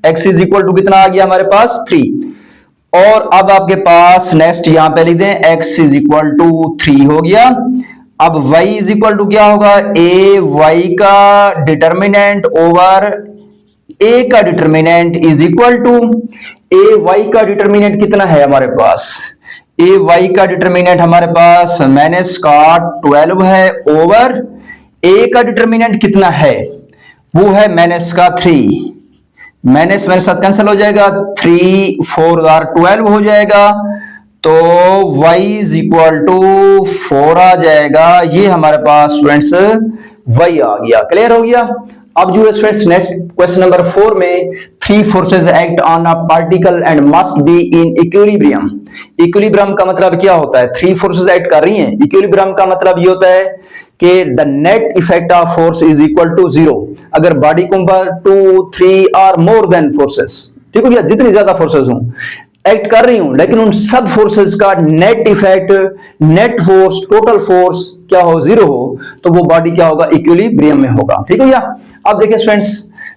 x इज इक्वल टू कितना आ गया हमारे पास 3। और अब आपके पास नेक्स्ट यहां पे लिख दें, x इज इक्वल टू 3 हो गया। अब y इज इक्वल टू क्या होगा, ए वाई का डिटर्मिनेंट ओवर a का determinant is equal to, A Y का डिटर्मिनेंट कितना है हमारे पास, ए वाई का डिटर्मिनेंट हमारे पास माइनस का 12 है, ओवर ए का डिटर्मिनेंट कितना है, वो है माइनस का 3, माइनस मेरे साथ कैंसिल हो जाएगा, 3 4 12 हो जाएगा, तो y इज इक्वल टू 4 आ जाएगा। ये हमारे पास स्टूडेंट्स y आ गया, क्लियर हो गया। अब जो है स्टूडेंट्स नेक्स्ट क्वेश्चन नंबर 4 में 3 forces act on a particle and must be in equilibrium. Equilibrium का मतलब क्या होता है, 3 फोर्सेस एक्ट कर रही हैं। इक्विलिब्रियम का मतलब ये होता है कि the net effect of force is equal to 0 अगर बॉडी के ऊपर 2 3 और मोर देन फोर्सेस, ठीक हो गया, जितनी ज्यादा फोर्सेस हों एक्ट कर रही हूं, लेकिन उन सब फोर्सेस का net effect, net force, total force क्या हो, 0 हो, तो वो बॉडी क्या होगा, इक्विलिब्रियम में होगा, ठीक हो गया। अब देखिए स्टूडेंट्स,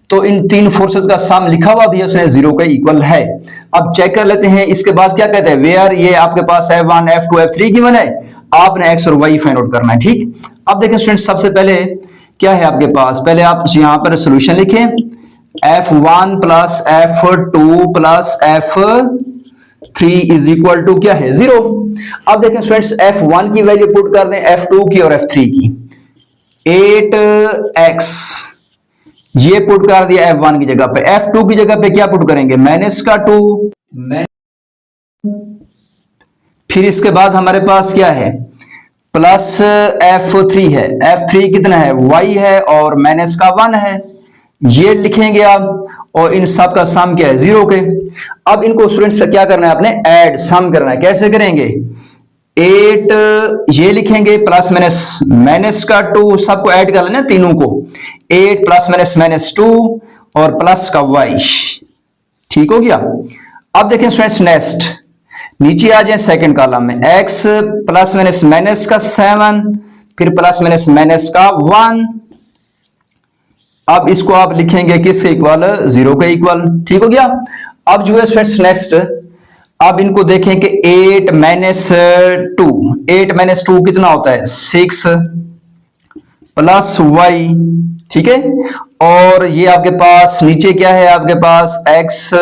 तो इन 3 फोर्सेस का सम लिखा हुआ भी है उसने 0 के इक्वल है। अब चेक कर लेते हैं इसके बाद क्या कहते हैं, वेयर ये आपके पास F1 F2 F3 गिवन है, आपने x और y फाइंड आउट करना है, ठीक। अब देखिए स्टूडेंट्स सबसे पहले क्या है आपके पास, पहले आप यहां पर सोल्यूशन लिखें, F1 plus F2 plus F3 is equal to क्या है, 0। अब देखें स्टूडेंट्स F1 की वैल्यू पुट कर दें, F2 की और F3 की, 8x ये पुट कर दिया F1 की जगह पे, F2 की जगह पे क्या पुट करेंगे, माइनस का 2, फिर इसके बाद हमारे पास क्या है, प्लस F3 है, F3 कितना है, y है और माइनस का 1 है, ये लिखेंगे आप, और इन सब का सम क्या है 0 के। अब इनको स्टूडेंट्स क्या करना है, आपने ऐड सम करना है। कैसे करेंगे, 8 ये लिखेंगे प्लस माइनस माइनस का 2 सबको ऐड कर लेना तीनों को, 8 प्लस माइनस माइनस 2 और प्लस का y, ठीक हो गया। अब देखें स्टूडेंट्स नेक्स्ट नीचे आ जाए सेकंड कॉलम में, x प्लस माइनस माइनस का 7 फिर प्लस माइनस माइनस का 1। अब इसको आप लिखेंगे किसके इक्वल, 0 के इक्वल, ठीक हो गया। अब जो है स्टूडेंट्स नेक्स्ट अब इनको देखें कि 8 माइनस 2, 8 माइनस 2 कितना होता है 6 प्लस y, ठीक है। और ये आपके पास नीचे क्या है, आपके पास x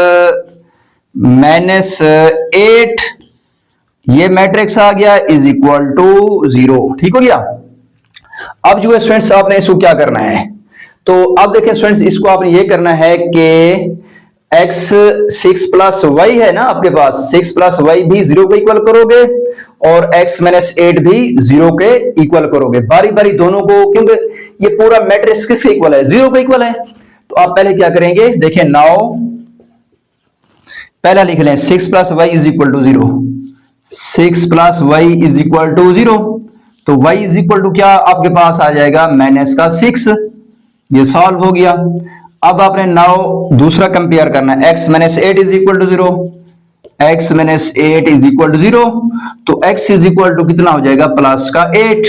माइनस 8, ये मैट्रिक्स आ गया इज इक्वल टू 0, ठीक हो गया। अब जो है स्टूडेंट्स आपने इसको क्या करना है, तो अब देखें स्टूडेंट्स इसको आपने ये करना है कि x 6 प्लस y है ना आपके पास, 6 प्लस y भी 0 के इक्वल करोगे और x माइनस 8 भी 0 के इक्वल करोगे, बारी बारी दोनों को, क्योंकि ये पूरा मैट्रिक्स किसके इक्वल है, 0 के इक्वल है। तो आप पहले क्या करेंगे, देखिए नाउ पहला लिख लें 6 plus y is equal to 0, 6 plus y is equal to 0, तो y इज इक्वल टू क्या आपके पास आ जाएगा माइनस का 6, ये सॉल्व हो गया। अब आपने नाउ दूसरा कंपेयर करना है, x minus 8 is equal to 0, x minus 8 is equal to 0, तो x इज इक्वल टू कितना हो जाएगा प्लस का 8,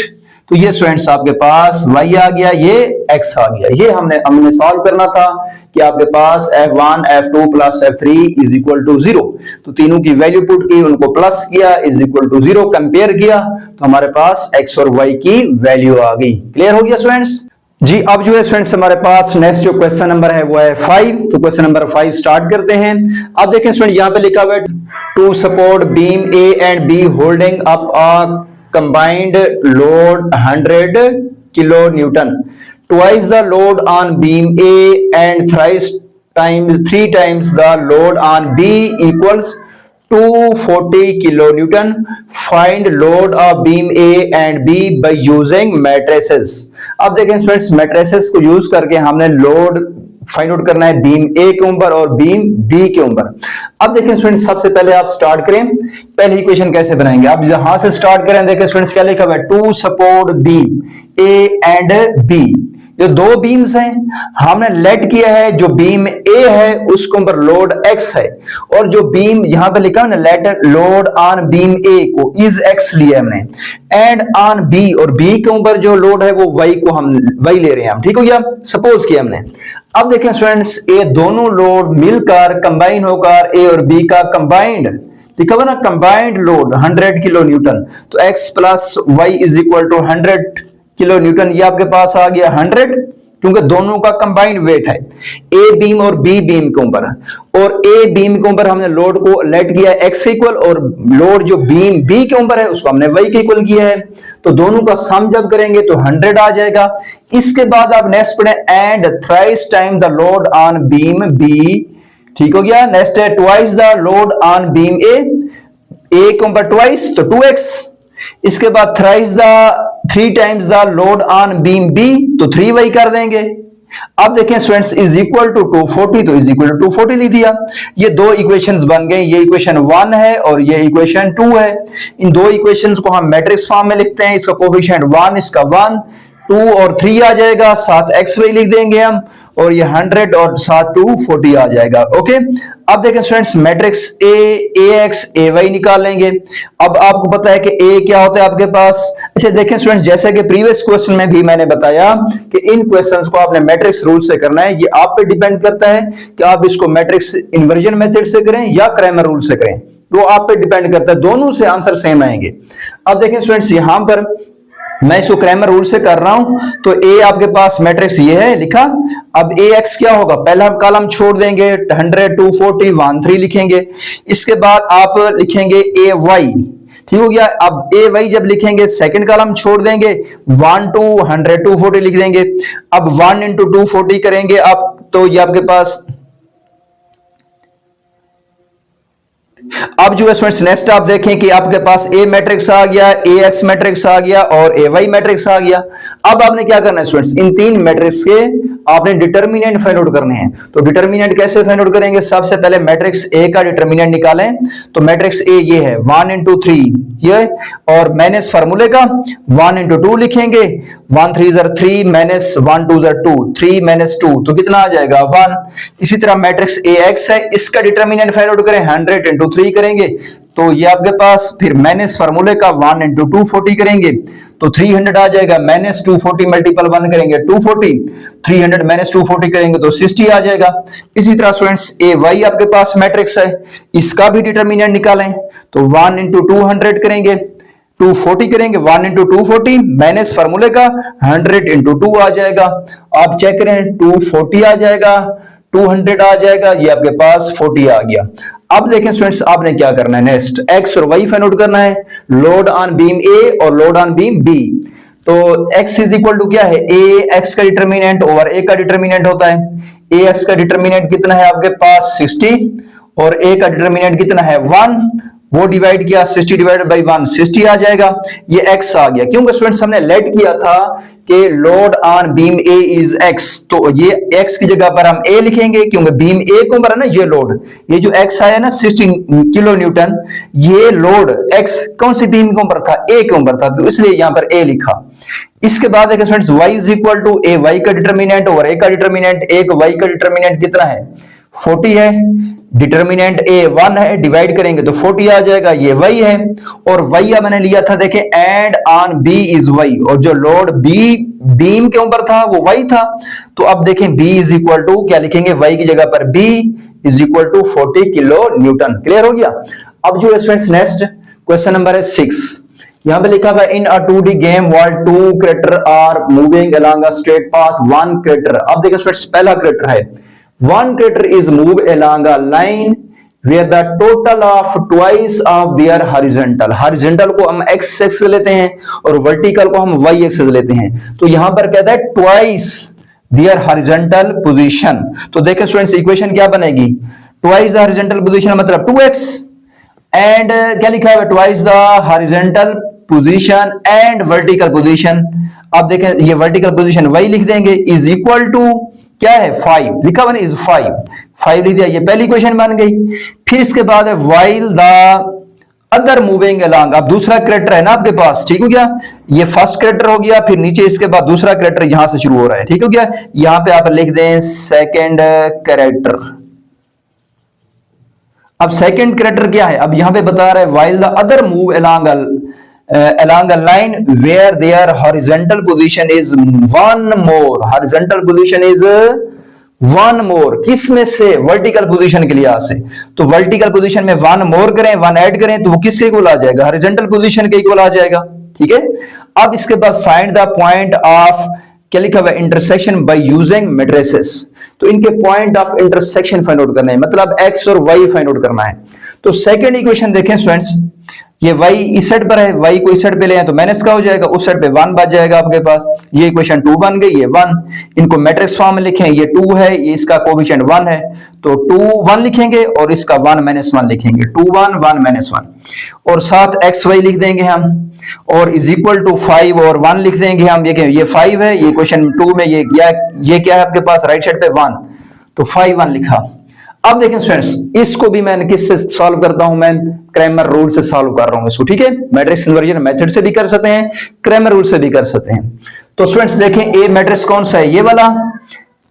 तो ये स्टूडेंट्स आपके पास y आ गया, ये x आ गया। ये हमने सॉल्व करना था कि आपके पास f1 f2 plus f3 is equal to 0, तो तीनों की वैल्यू पुट की, उनको प्लस किया, इज इक्वल टू 0 कंपेयर किया, तो हमारे पास x और y की वैल्यू आ गई। क्लियर हो गया स्टूडेंट्स जी। अब जो है स्टूडेंट्स हमारे पास नेक्स्ट जो क्वेश्चन नंबर है वो है 5, तो क्वेश्चन नंबर 5 स्टार्ट करते हैं। अब देखें स्टूडेंट यहाँ पे लिखा हुआ है two support beam A and B holding up a combined load 100 kilo newton, twice the load on beam A and three times the load on B equals 240 kilo newton, find load of beam A and B by using matrices. अब देखें students matrices को use करके हमने load find out करना है beam A के ऊपर और बीम बी के ऊपर। अब देखें स्टूडेंट्स सबसे पहले आप स्टार्ट करें, पहली इक्वेशन कैसे बनाएंगे, आप यहां से स्टार्ट करें। देखें स्टूडेंट्स क्या लिखा हुआ है, two support beam A and B, जो दो बीम्स हैं हमने लेट किया है, जो बीम ए है उसके ऊपर लोड x है, और जो बीम यहां पे लिखा है ना let load on beam A को इज x लिया हमने, एंड ऑन बी, और बी के ऊपर जो लोड है वो y को हम y ले रहे हैं हम, ठीक हो गया, सपोज किया हमने। अब देखें स्टूडेंट्स ये दोनों लोड मिलकर कंबाइन होकर ए और बी का कंबाइंड लिखा हुआ ना कंबाइंड लोड 100 किलो न्यूटन, तो x plus y is equal to 100 kilo newton, ये आपके पास आ गया 100, क्योंकि दोनों का कंबाइंड वेट है ए बीम और बी बीम के ऊपर, और ए बीम के ऊपर हमने लोड को लेट किया है x इक्वल, और लोड जो बीम बी के ऊपर है उसको हमने y के इक्वल किया है, तो दोनों का सम जब करेंगे तो 100 आ जाएगा। इसके बाद आप नेक्स्ट पढ़े and thrice time the load on beam B, ठीक हो गया। नेक्स्ट है twice the load on beam A के ऊपर ट्वाइस तो 2x, इसके बाद thrice the 3 times the load on beam B तो 3y कर देंगे। अब देखें स्टूडेंट्स इज इक्वल टू 240, तो इज इक्वल टू 240 लिख दिया। ये दो इक्वेशंस बन गए, ये इक्वेशन 1 है और ये इक्वेशन 2 है। इन दो इक्वेशंस को हम मैट्रिक्स फॉर्म में लिखते हैं, इसका कोएफिशिएंट 1, इसका 1, 2 और 3 आ जाएगा, साथ xy लिख देंगे हम, और ये 100 और साथ 240 आ जाएगा। ओके, अब देखें स्टूडेंट्स मैट्रिक्स ax ay निकाल लेंगे। अब आपको पता है कि a क्या होता है आपके पास। अच्छा देखें स्टूडेंट्स, जैसे कि प्रीवियस क्वेश्चन में भी मैंने बताया कि इन क्वेश्चंस को आपने मैट्रिक्स रूल से करना है, ये आप पे डिपेंड करता है कि आप इसको मैट्रिक्स इन्वर्जन मेथड से करें या क्रैमर रूल से करें, वो आप पे डिपेंड करता है, दोनों से आंसर सेम आएंगे। अब देखें स्टूडेंट्स यहां पर मैं इसको क्रैमर रूल से कर रहा हूं, तो ए आपके पास मैट्रिक्स ये है लिखा। अब ए एक्स क्या होगा, पहला कॉलम छोड़ देंगे 100 240 1 3 लिखेंगे, इसके बाद आप लिखेंगे ए वाई, ठीक हो गया। अब ए वाई जब लिखेंगे सेकंड कॉलम छोड़ देंगे 1 2 100 240 लिख देंगे। अब 1 इंटू 240 करेंगे आप, तो ये आपके पास अब जो है स्टूडेंट्स नेक्स्ट आप देखें कि आपके पास ए मैट्रिक्स आ गया, ए एक्स मैट्रिक्स आ गया और ए वाई मैट्रिक्स आ गया। अब आपने क्या करना है स्टूडेंट्स, इन तीन मैट्रिक्स के आपने डिटर्मिनेंट फाइंड आउट करने हैं। तो डिटर्मिनेंट कैसे फाइंड आउट करेंगे? सबसे पहले मैट्रिक्स ए का डिटर्मिनेंट निकालें। तो मैट्रिक्स ए ये है 1 into 3 ये, और माइनस फार्मूले का 1 into 2 लिखेंगे। 1 3 ज़र 3 माइनस 1 2 ज़र 2, 3 माइनस 2 तो कितना आ जाएगा 1। इसी तरह मैट्रिक्स ए एक्स है, इसका डिटर्मिनेंट फाइंड आउट करें, 100 into 3 करेंगे तो ये आपके पास फिर माइनस फार्मूले का 1 into 2 40 करेंगे तो 300 आ जाएगा। माइनस 240 मल्टीपल 1 करेंगे 240, 300 माइनस 240 करेंगे तो 60 आ जाएगा। इसी तरह स्टूडेंट्स ए वाई आपके पास मैट्रिक्स है, इसका भी डिटर्मिनेंट निकालें तो 1 into 200 करेंगे 240 करेंगे, 1 into 240 माइनस फार्मूले का 100 into 2 आ जाएगा। आप चेक करें 240 आ जाएगा, 200 आ जाएगा, ये आपके पास 40 आ गया। अब देखें स्टूडेंट्स आपने क्या करना है, नेक्स्ट एक्स और वाई फाइंड आउट करना है, लोड ऑन बीम ए और लोड ऑन बीम बी। तो x इज इक्वल टू क्या है, ए एक्स का डिटर्मिनेंट ओवर ए का डिटर्मिनेंट होता है। ए एक्स का डिटर्मिनेंट कितना है आपके पास 60 और ए का डिटर्मिनेंट कितना है 1, वो डिवाइड किया 60 डिवाइडेड बाई 1 60 आ जाएगा। ये x आ गया क्योंकि स्टूडेंट्स हमने लेट किया था कि load on beam A is x, तो ये x की जगह पर हम a लिखेंगे क्योंकि बीम a के ऊपर है ना ये लोड, ये जो x आया ना 16 किलो न्यूटन, ये लोड x कौन सी बीम के ऊपर था, a के ऊपर था, तो इसलिए यहां पर a लिखा। इसके बाद देखिए students y is equal to a y का डिटर्मिनेंट और a का डिटर्मिनेंट, एक y का डिटर्मिनेंट कितना है 40 है, डिटर्मिनेंट a 1 है, डिवाइड करेंगे तो 40 आ जाएगा, ये y है। और y मैंने लिया था देखें and on b is y, और जो लोड b बीम के ऊपर था वो y था। तो अब देखें b इज इक्वल टू क्या लिखेंगे, y की जगह पर b is equal to 40 kilo newton. Clear हो गया। अब जो स्टूडेंट्स नेक्स्ट क्वेश्चन नंबर है 6, यहां पे लिखा हुआ है in a 2D game while 2 character are moving along a straight path 1 character. अब देखिए स्टूडेंट्स पहला कैरेक्टर है, one character is moved along a line where the total of twice of their horizontal, horizontal को हम x axis लेते हैं और vertical को हम y axis लेते हैं। तो यहां पर कहता है twice their horizontal position। तो देखिए स्टूडेंट्स इक्वेशन क्या बनेगी, twice the horizontal position मतलब 2x एंड क्या लिखा है twice the horizontal position and vertical position। अब देखें ये vertical position y लिख देंगे इज इक्वल टू क्या है 5 लिखा हुआ इज 5 लिख दिया, ये पहली इक्वेशन बन गई। फिर इसके बाद है while the other moving along, अब दूसरा कैरेक्टर है ना आपके पास, ठीक हो गया, ये फर्स्ट कैरेक्टर हो गया, फिर नीचे इसके बाद दूसरा कैरेक्टर यहां से शुरू हो रहा है, ठीक हो गया। यहां पे आप लिख दें सेकंड कैरेक्टर। अब सेकंड कैरेक्टर क्या है, अब यहां पे बता रहा है while the other move along a line where their horizontal position is one more, horizontal position is one more, किस में से, वर्टिकल पोजीशन के लिहाज से। तो वर्टिकल पोजीशन में वन मोर करें, वन ऐड करें तो वो किसके इक्वल आ जाएगा, हॉरिजॉन्टल पोजीशन के इक्वल आ जाएगा, ठीक है। अब इसके बाद फाइंड द पॉइंट ऑफ क्या लिखा हुआ है इंटरसेक्शन बाय यूजिंग मैट्रिसेस। तो इनके point of intersection find out करना है, मतलब x और y फाइंड आउट करना है। तो सेकंड इक्वेशन देखें स्टूडेंट्स, ये y इस साइड पर है, y को इस साइड पे ले तो माइनस का हो जाएगा, उस साइड पे 1 बच जाएगा आपके पास। ये इक्वेशन 2 बन गई, ये 1, इनको मैट्रिक्स फॉर्म में लिखें, ये 2 है, ये इसका कोएफिशिएंट 1 है, तो 2 1 लिखेंगे और इसका 1 1 लिखेंगे, 2 1 1 1, और साथ x y लिख देंगे हम, और इज इक्वल टू 5 और 1 लिख देंगे हम। ये 5 है, ये इक्वेशन 2 में ये क्या है आपके पास राइट साइड पे 1, तो 5 1 लिखा। अब देखें स्टूडेंट्स इसको भी मैं किससे सॉल्व करता हूं, मैं क्रैमर रूल से सॉल्व कर रहा हूं इसको, ठीक है। मैट्रिक्स कन्वर्जन मेथड से भी कर सकते हैं, क्रैमर रूल से भी कर सकते हैं। तो स्टूडेंट्स देखें ए मैट्रिक्स कौन सा है, ये वाला।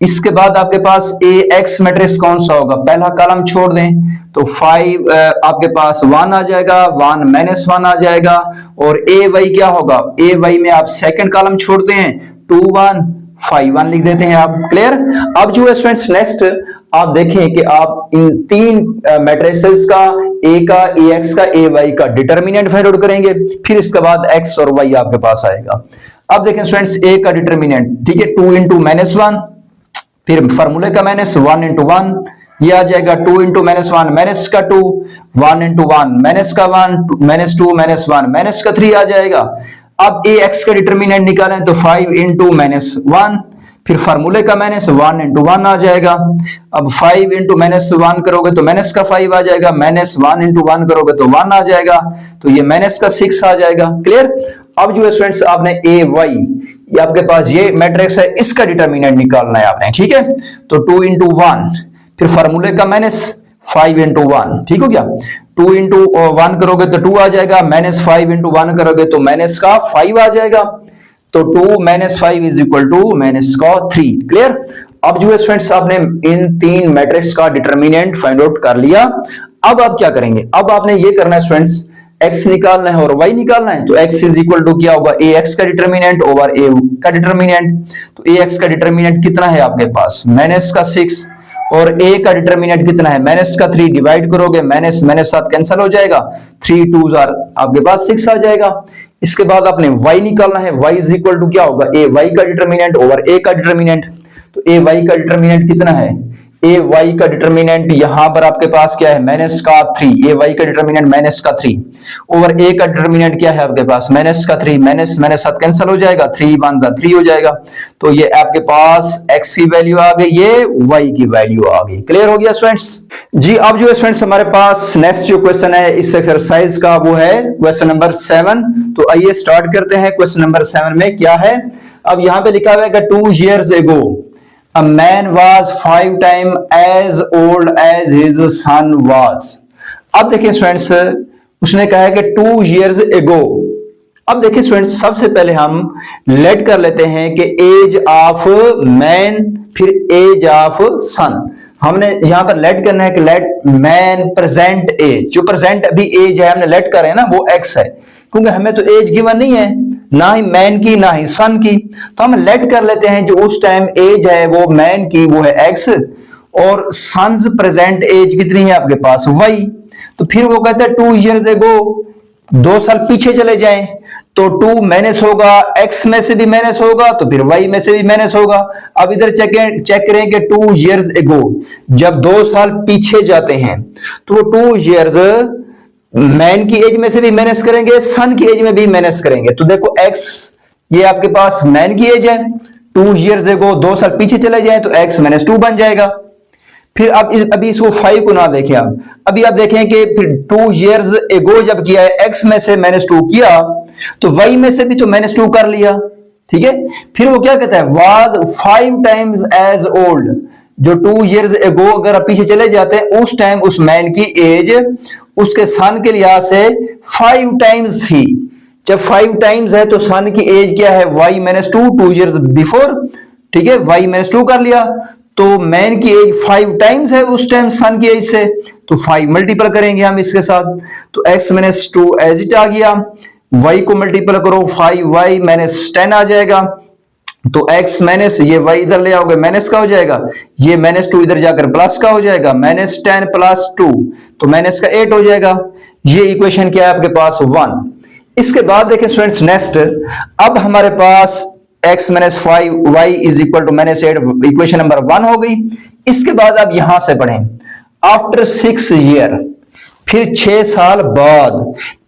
इसके बाद आपके पास ए एक्स मैट्रिक्स कौन सा होगा, पहला कॉलम छोड़ दें तो 5 आपके पास 1 आ जाएगा, 1 1 आ जाएगा, और ए वाई क्या होगा, ए वाई में आप सेकंड कॉलम छोड़ते हैं 2 1 5 1 लिख देते हैं आप। क्लियर। अब जो है स्टूडेंट्स नेक्स्ट आप देखें कि आप इन तीन मैट्रिसेस का, ए का, ए एक्स का, ए वाई का डिटर्मिनेंट फाइंड आउट करेंगे, फिर इसके बाद एक्स और वाई आपके पास आएगा। अब देखें स्टूडेंट्स ए का डिटर्मिनेंट, ठीक है, 2 into -1, फिर फार्मूले का -1 into 1, ये आ जाएगा 2 into -1 माइनस का 2, 1 into 1 माइनस का 1, -2 -1 माइनस का 3 आ जाएगा। अब ए एक्स का डिटर्मिनेंट निकालें तो 5 into -1, फिर फार्मूले का -1 into 1 आ जाएगा। अब 5 into -1 करोगे तो माइनस का 5 आ जाएगा, -1 into 1 करोगे तो 1 आ जाएगा, तो ये माइनस का 6 आ जाएगा। क्लियर। अब जो है स्टूडेंट्स आपने ए वाई ये आपके पास ये मैट्रिक्स है, इसका डिटर्मिनेंट निकालना है आपने, ठीक है। तो 2 इंटू 1, फिर फार्मूले का माइनस 5 इंटू 1, ठीक हो गया। 2 इंटू 1 करोगे तो 2 आ जाएगा, माइनस 5 इंटू 1 करोगे तो माइनस का 5 आ जाएगा। तो 2 minus 5 is equal to minus का 3। क्लियर। अब जो है स्टूडेंट्स आपने इन तीन मैट्रिक्स का डिटर्मिनेंट फाइंड आउट कर लिया। अब आप क्या करेंगे, अब आपने ये करना है स्टूडेंट्स, x निकालना है और y निकालना है। तो x इज इक्वल टू क्या होगा, ax का डिटर्मिनेंट ओवर a का डिटर्मिनेंट। तो ax का डिटर्मिनेंट कितना है आपके पास, माइनस का 6, और a का डिटर्मिनेंट कितना है, माइनस का 3। डिवाइड करोगे, माइनस माइनस साथ कैंसिल हो जाएगा, 3 2 आपके पास 6 आ जाएगा। इसके बाद आपने y निकालना है, y इज इक्वल टू क्या होगा, a y का डिटर्मिनेंट ओवर a का डिटर्मिनेंट। तो a y का डिटर्मिनेंट कितना है, ए वाई का डिटर्मिनेंट यहां पर आपके पास क्या है, माइनस का 3। ए वाई का डिटर्मिनेंट माइनस का 3 ओवर ए का डिटर्मिनेंट क्या है आपके पास, माइनस का 3। माइनस माइनस साथ कैंसिल हो जाएगा, 3 1 3 हो जाएगा। तो ये आपके पास x की वैल्यू आ गई, ये y की वैल्यू आ गई। क्लियर हो गया स्टूडेंट्स जी। अब जो है स्टूडेंट्स हमारे पास नेक्स्ट जो क्वेश्चन है इस एक्सरसाइज का, वो है क्वेश्चन नंबर 7। तो आइए स्टार्ट करते हैं। क्वेश्चन नंबर 7 में क्या है, अब यहां पे लिखा हुआ है कि 2 years ago a man was 5 times as old as his son was। अब देखिए स्टूडेंट्स, उसने कहा है कि 2 years ago। अब देखिए स्टूडेंट्स, सबसे पहले हम लेट कर लेते हैं कि एज ऑफ मैन फिर एज ऑफ सन। हमने यहां पर लेट करना है कि लेट मैन प्रेजेंट एज, जो प्रेजेंट अभी एज है हमने लेट कर रहे हैं ना, वो एक्स है, क्योंकि हमें तो एज गिवन नहीं है, ना ही मैन की ना ही सन की। तो हम लेट कर लेते हैं जो उस टाइम एज है वो मैन की वो है एक्स, और सन्स प्रेजेंट एज कितनी है आपके पास, वाई। तो फिर वो कहते हैं 2 years ago, 2 साल पीछे चले जाएं तो 2 माइनस होगा, x में से भी माइनस होगा तो फिर y में से भी माइनस होगा। अब इधर चेक करें कि 2 years ago, जब 2 साल पीछे जाते हैं तो वो 2 years मैन की एज में से भी माइनस करेंगे, सन की एज में भी माइनस करेंगे। तो देखो x ये आपके पास मैन की एज है, 2 years ago 2 साल पीछे चले जाए तो x माइनस 2 बन जाएगा। फिर अब अभी इसको 5 को ना देखें, आप अभी आप देखें कि फिर 2 years ago जब किया है, x में से -2 किया तो y में से भी तो -2 कर लिया, ठीक है। फिर वो क्या कहता है, was 5 times as old। जो 2 years ago अगर आप पीछे चले जाते हैं, उस टाइम उस मैन की एज उसके सन के लिहाज से 5 टाइम्स थी। जब 5 टाइम्स है तो सन की एज क्या है, y -2, 2 years बिफोर, ठीक है, y -2 कर लिया। तो मैन की एज 5 टाइम्स है उस टाइम सन की एज से, तो 5 मल्टीपल करेंगे हम इसके साथ, तो x -2 एज इट आ गया। y को मल्टीपल करो, 5y -10 आ जाएगा। तो x माइनस ये y इधर ले आओगे माइनस का हो जाएगा, ये -2 इधर जाकर प्लस का हो जाएगा, -10 + 2 तो माइनस का 8 हो जाएगा। ये इक्वेशन क्या है आपके पास, 1। इसके बाद देखें स्टूडेंट्स नेक्स्ट, अब हमारे पास x - 5y is equal to -8 equation number 1 हो गई। इसके बाद अब यहां से पढ़ें, आफ्टर 6 ईयर, फिर 6 साल बाद।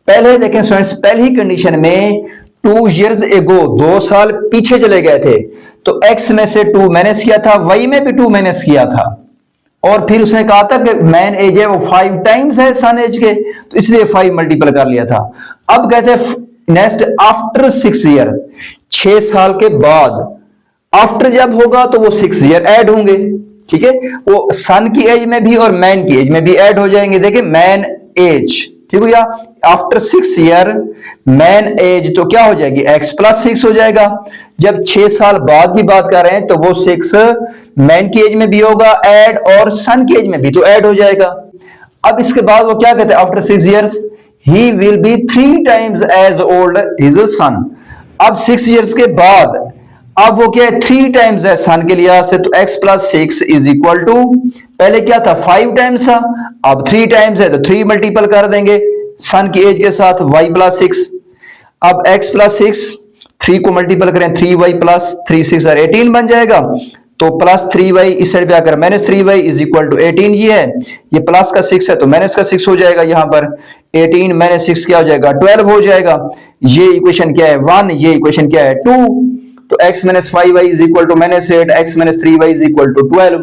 पहले देखें स्टूडेंट्स, पहली कंडीशन में 2 years ago 2 साल पीछे चले गए थे, तो x में से 2 माइनस किया था, y में भी 2 माइनस किया था, और फिर उसने कहा था कि मैन एज है वो 5 टाइम्स है सन एज के, तो इसलिए 5 मल्टीपल कर लिया था। अब कहते हैं नेक्स्ट आफ्टर 6 ईयर, 6 साल के बाद। आफ्टर जब होगा तो वो 6 ईयर ऐड होंगे, ठीक है, वो सन की एज में भी और मैन की एज में भी ऐड हो जाएंगे। देखिए मैन एज, ठीक है, आफ्टर 6 ईयर मैन एज तो क्या हो जाएगी, x + 6 हो जाएगा। जब 6 साल बाद भी बात कर रहे हैं तो वो 6 मैन की एज में भी होगा ऐड, और सन की एज में भी तो ऐड हो जाएगा। अब इसके बाद वो क्या कहते हैं, after 6 years he will be 3 times as old his son. अब 6 इयर्स के बाद अब वो क्या है, 3 टाइम्स है सन के लिहाज से, तो x + 6 इज इक्वल टू, पहले क्या था 5 टाइम्स था, अब 3 टाइम्स है तो 3 मल्टीपल कर देंगे सन की एज के साथ, y + 6। अब x + 6, 3 को मल्टीपल करें, 3y + 3 6 18 बन जाएगा। तो +3y इस साइड पे आकर -3y इज इक्वल टू 18 ये है, ये प्लस का 6 है तो माइनस का 6 हो जाएगा। यहां पर 18 - 6 क्या हो जाएगा, 12 हो जाएगा। ये इक्वेशन क्या है, 1, ये इक्वेशन क्या है, 2। तो x - 5y is equal to -8, x - 3y is equal to 12।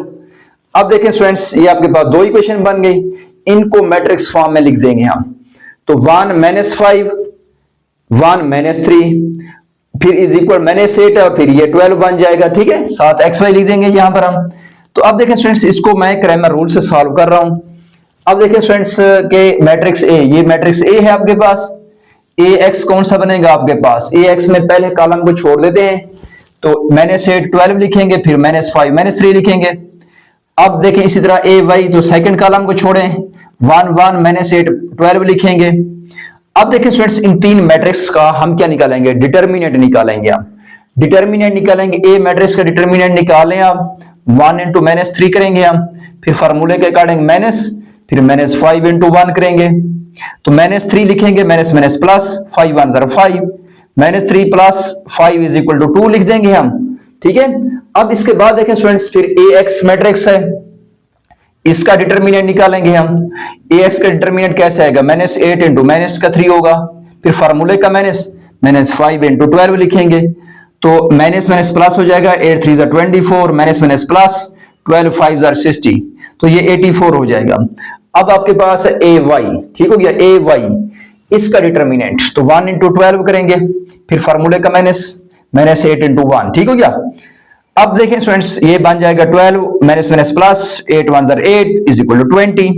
अब देखें स्टूडेंट्स, ये आपके पास 2 इक्वेशन बन गई, इनको मैट्रिक्स फॉर्म में लिख देंगे हम। तो 1 - 5, 1 - 3, फिर इज इक्वल -8 है और फिर ये 12 बन जाएगा, ठीक है। 7xy लिख देंगे यहां पर हम। तो अब देखें स्टूडेंट्स, इसको मैं क्रैमर रूल से सॉल्व कर रहा हूं। अब देखें स्टूडेंट्स के मैट्रिक्स ए, ये मैट्रिक्स ए है आपके पास। ए एक्स कौन सा बनेगा आपके पास? ए एक्स में पहले कॉलम को छोड़ देते हैं, तो -8 12 लिखेंगे, फिर -5 -3 लिखेंगे। अब देखें इसी तरह ए वाई, तो सेकंड कॉलम को छोड़ें, 1 1 -8 12 लिखेंगे। अब देखें स्टूडेंट्स, इन तीन मैट्रिक्स का हम क्या निकालेंगे? डिटर्मिनेंट निकालेंगे। हम डिटर्मिनेंट निकालेंगे। ए मैट्रिक्स का डिटर्मिनेंट निकालें आप, 1 into -3 करेंगे हम, फिर फार्मूले के अकॉर्डिंग माइनस, फिर -5 into 1 करेंगे, तो -3 लिखेंगे, minus plus, 5 1 0 5, -3 plus 5 is equal to 2 लिख देंगे हम, ठीक है। अब इसके बाद देखें स्टूडेंट्स, फिर ए एक्स मैट्रिक्स है, इसका डिटर्मिनेंट निकालेंगे हम। ए एक्स का डिटर्मिनेंट कैसे आएगा? -8 into -3 होगा, फिर फार्मूले का -5 into 12 लिखेंगे, तो माइनस माइनस प्लस हो जाएगा, 8 3 24, माइनस माइनस प्लस, 12 5 60, तो ये 84 हो जाएगा। अब आपके पास है ए वाई, ठीक हो गया। ए वाई, इसका डिटर्मिनेंट तो 1 into 12 करेंगे, फिर फार्मूले का -8 into 1, ठीक हो गया। अब देखें स्टूडेंट्स, ये बन जाएगा 12 minus minus plus, 8 1 8 is equal to 20।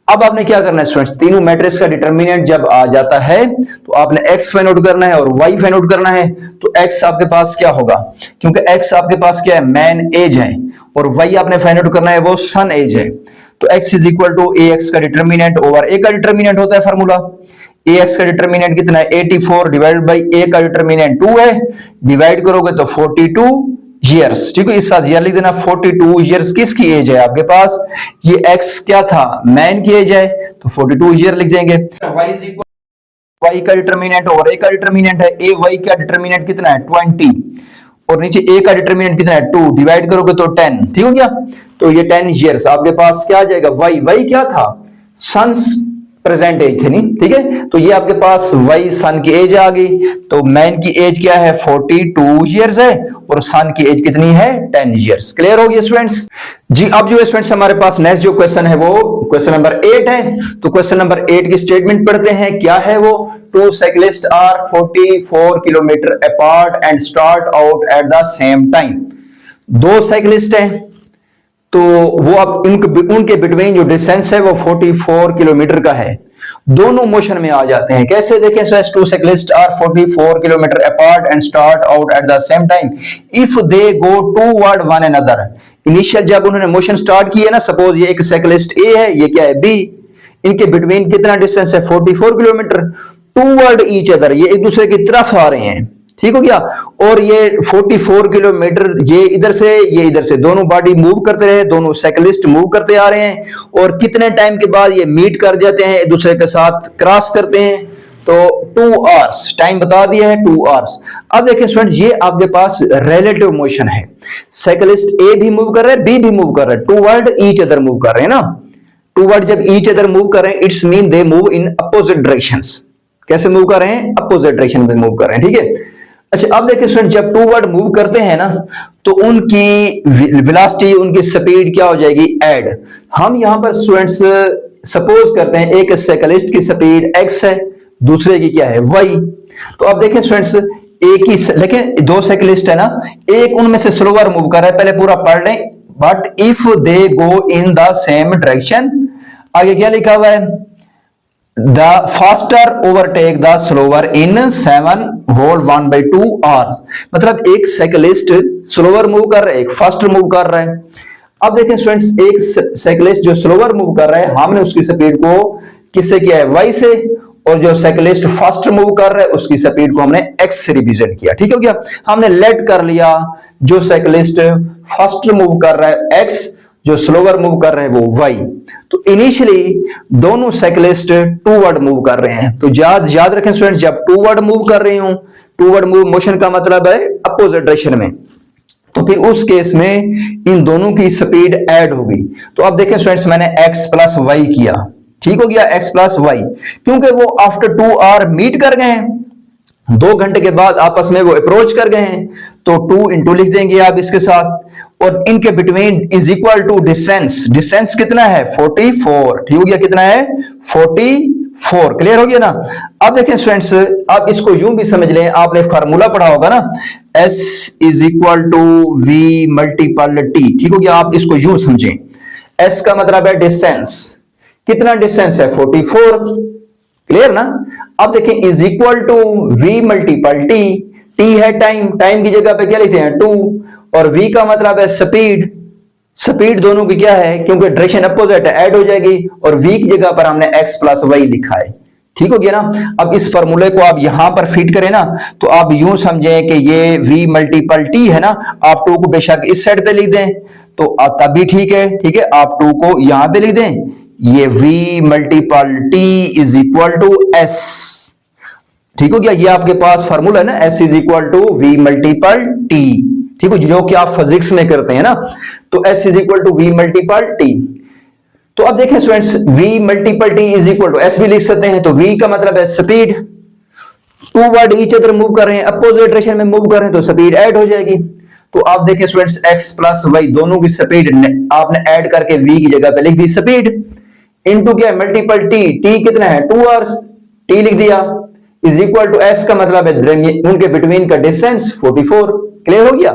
अब आपने क्या करना है स्टूडेंट्स, तीनों मैट्रिक्स का डिटर्मिनेंट जब आ जाता है तो आपने x फाइंड आउट करना है और y फाइंड आउट करना है। तो x आपके पास क्या होगा, क्योंकि x आपके पास क्या है? मैन एज है, और y आपने फाइंड आउट करना है वो सन एज है। तो x is equal to A X का डिटर्मिनेंट ओवर a का डिटर्मिनेंट होता है फार्मूला। ए एक्स का डिटर्मिनेंट कितना है? 84 डिवाइडेड बाई a का डिटर्मिनेंट 2 है, डिवाइड करोगे तो 42 ईयर्स, ठीक है। इस साथ ईयर लिख देना। 42 ईयर्स किसकी एज है आपके पास? ये x क्या था? मैन की एज है, तो 42 ईयर लिख देंगे। y का डिटर्मिनेंट और a का डिटर्मिनेंट है, a y का डिटर्मिनेंट कितना है? 20, और नीचे a का डिटर्मिनेंट कितना है? 2, डिवाइड करोगे तो 10, ठीक हो गया। तो ये 10 ईयर्स आपके पास क्या आ जाएगा? y क्या था? सन्स प्रेजेंट एज थे, नहीं, ठीक है। तो ये आपके पास y सन की एज आ गई। तो मैन की एज क्या है? 42 ईयर्स है, और सन की एज कितनी है? 10 ईयर्स। क्लियर हो गया स्टूडेंट्स जी। अब जो है स्टूडेंट्स, हमारे पास नेक्स्ट जो क्वेश्चन है वो क्वेश्चन नंबर 8 है। तो क्वेश्चन नंबर 8 की स्टेटमेंट पढ़ते हैं। क्या है वो? 2 cyclist are 44 kilometre apart and start out at the same time. 2 cyclist हैं, तो वो अब उनके बिटवीन जो डिस्टेंस है वो 44 किलोमीटर का है। दोनों मोशन में आ जाते हैं। कैसे? देखें, 2 cyclist are 44 kilometre apart and start out at the same time if they go toward one another. Initial जब उन्होंने मोशन स्टार्ट किया ना, सपोज ये एक साइक्लिस्ट ए है, ये क्या है? बी। इनके बिटवीन कितना डिस्टेंस है? 44 किलोमीटर। टूवर्ड ईच अदर, ये एक दूसरे की तरफ आ रहे हैं, ठीक हो गया। और ये 44 किलोमीटर, ये इधर से ये इधर से, दोनों बॉडी मूव करते रहे, दोनों साइकिलिस्ट मूव करते आ रहे हैं, और कितने टाइम के बाद ये मीट कर जाते हैं, एक दूसरे के साथ क्रॉस करते हैं। तो 2 आवर्स टाइम बता दिया है, 2 आवर्स। अब देखिए स्टूडेंट्स, ये आपके पास रिलेटिव मोशन है। साइकिलिस्ट ए भी मूव कर रहे हैं, बी भी मूव कर रहे हैं, टूवर्ड ईच अदर मूव कर रहे हैं ना। टूवर्ड जब ईच अदर मूव कर रहे हैं, it's mean they move in opposite directions. कैसे मूव कर रहे हैं? अपोजिट डायरेक्शन में मूव कर रहे हैं, ठीक है। अच्छा, अब देखिए स्टूडेंट, जब टूवर्ड मूव करते हैं ना, तो उनकी वेलोसिटी, उनकी स्पीड क्या हो जाएगी? ऐड। हम यहां पर स्टूडेंट्स सपोज करते हैं एक साइकिलिस्ट की स्पीड x है, दूसरे की क्या है? y। तो अब देखें स्टूडेंट्स, एक ही, लेकिन 2 साइकिलिस्ट है ना, एक उनमें से स्लोअर मूव कर रहा है, पहले पूरा पढ़ लें। But if they go in the same direction, आगे क्या लिखा हुआ है? The faster overtake the slower in 7 whole 1/2 hours। मतलब एक साइकिलिस्ट स्लोअर मूव कर रहा है, एक फास्टर मूव कर रहा है। अब देखें स्टूडेंट्स, एक साइकिलिस्ट जो स्लोअर मूव कर रहा है, हमने उसकी स्पीड को किससे किया है? y से, और जो साइकिलिस्ट फास्टर मूव कर रहा है उसकी स्पीड को हमने x से रिप्रेजेंट किया, ठीक हो गया। हमने लेट कर लिया, जो साइकिलिस्ट फास्टर मूव कर रहा है x, जो स्लोअर मूव कर रहे हैं वो y। तो इनिशियली दोनों साइकिलिस्ट टूवर्ड मूव कर रहे हैं। तो याद रखें स्टूडेंट्स, जब टूवर्ड मूव कर रहे हो, टूवर्ड मूव मोशन का मतलब है अपोजिट डायरेक्शन में, तो फिर उस केस में इन दोनों की स्पीड ऐड होगी। तो अब देखें स्टूडेंट्स, मैंने x प्लस y किया, ठीक हो गया, x प्लस y, क्योंकि वो आफ्टर 2 आवर मीट कर गए हैं, 2 घंटे के बाद आपस में वो अप्रोच कर गए हैं। तो 2 इंटू लिख देंगे आप इसके साथ, और इनके between is equal to distance. Distance कितना है? 44, ठीक हो गया, कितना है? 4। क्लियर हो गया ना। अब देखें स्टूडेंट्स, आप इसको यूं भी समझ लें, आपने फार्मूला पढ़ा होगा ना, S is equal to V multiple T। ठीक हो गया, आप इसको यूं समझें, S का मतलब है डिस्टेंस, कितना डिस्टेंस है 44। क्लियर ना। अब देखें is equal to V multiple T, T है टाइम, टाइम की जगह पे क्या लिखते हैं 2, और V का मतलब है स्पीड, स्पीड दोनों की क्या है, क्योंकि डायरेक्शन अपोजिट है, ऐड हो जाएगी, और v की जगह पर हमने x प्लस वाई लिखा है। ठीक हो गया ना। अब इस फॉर्मूले को आप यहां पर फिट करें ना, तो आप यूं समझें कि ये v मल्टीपल t है ना, आप 2 को बेशक इस साइड पे लिख दें तो तब भी ठीक है। ठीक है, आप 2 को यहां पे लिख दें, ये v multiple t is equal to s। ठीक हो गया, ये आपके पास फॉर्मूला है ना, s is equal to v multiple t। ठीक है, जो कि आप फिजिक्स में करते हैं ना, तो s is equal to v multiple t। तो अब देखें students, v multiple t is equal to s भी लिख सकते हैं, तो v का मतलब है speed, toward each other move कर रहे हैं, अपोजिट डायरेक्शन में मूव कर रहे हैं, तो स्पीड ऐड हो जाएगी। तो आप देखें स्टूडेंट्स, x प्लस वाई दोनों की स्पीड आपने ऐड करके v की जगह पे लिख दी स्पीड, इनटू क्या है मल्टीपल t, t कितना है 2 आवर्स, t लिख दिया, इज इक्वल टू s का मतलब है उनके बिटवीन का डिस्टेंस 44। क्लियर हो गया।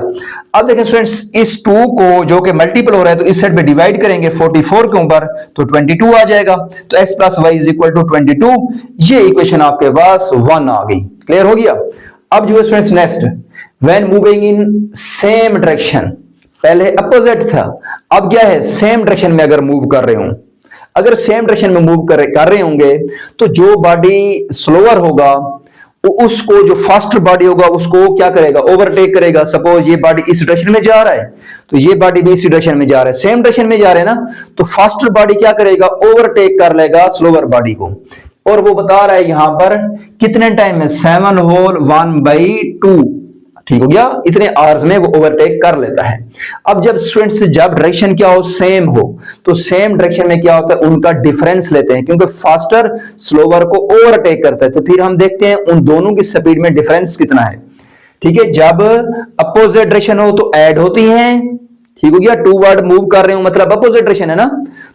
अब देखें स्टूडेंट्स, इस 2 को जो कि मल्टीपल हो रहा है तो इस साइड पे डिवाइड करेंगे 44 के ऊपर, तो 22 आ जाएगा, तो x plus Y is equal to 22। ये इक्वेशन आपके पास 1 आ गई। क्लियर हो गया। अब जो है students next, when moving in same direction, पहले अपोजिट था, अब क्या है सेम डायरेक्शन में अगर मूव कर रहे हो, अगर सेम डायरेक्शन में मूव कर रहे होंगे, तो जो बॉडी स्लोअर होगा उसको, जो फास्टर बॉडी होगा उसको क्या करेगा, ओवरटेक करेगा। सपोज ये बॉडी इस डायरेक्शन में जा रहा है, तो ये बॉडी भी इसी डायरेक्शन में जा रहा है, सेम डायरेक्शन में जा रहे हैं ना, तो फास्टर बॉडी क्या करेगा, ओवरटेक कर लेगा स्लोअर बॉडी को। और वो बता रहा है यहां पर कितने टाइम में, 7 होल 1/2। ठीक हो गया, इतने आवर्स में वो ओवरटेक कर लेता है। अब जब स्टूडेंट्स, जब डायरेक्शन क्या हो सेम हो, तो सेम डायरेक्शन में क्या होता है, उनका डिफरेंस लेते हैं, क्योंकि फास्टर स्लोवर को ओवरटेक करता है, तो फिर हम देखते हैं उन दोनों की स्पीड में डिफरेंस कितना है। ठीक है, जब अपोजिट डायरेक्शन हो तो ऐड होती हैं। ठीक हो गया, 2 वर्ड मूव कर रहे हो मतलब अपोजिट डायरेक्शन है ना,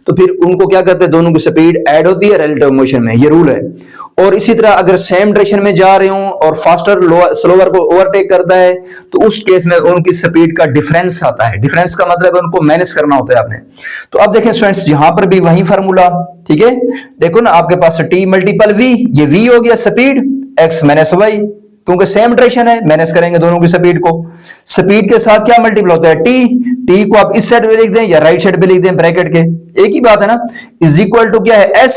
तो फिर उनको क्या करते हैं, दोनों की स्पीड ऐड होती है रिलेटिव मोशन में, ये रूल है। और इसी तरह अगर सेम डायरेक्शन में जा रहे हो और फास्टर स्लोवर को ओवरटेक करता है, तो उस केस में उनकी स्पीड का डिफरेंस आता है। डिफरेंस का मतलब है उनको मैनेज करना होता है आपने। तो अब देखें स्टूडेंट्स, यहां पर भी वही फार्मूला। ठीक है, देखो ना, आपके पास t मल्टीपल v, ये v हो गया स्पीड, x माइनस वाई, क्योंकि सेम डायरेक्शन है, मैनेज करेंगे दोनों की स्पीड को। स्पीड के साथ क्या मल्टीपल होता है t, t को आप इस साइड पे लिख दें या राइट साइड पे लिख दें ब्रैकेट के, एक ही बात है ना। इज इक्वल टू क्या है s,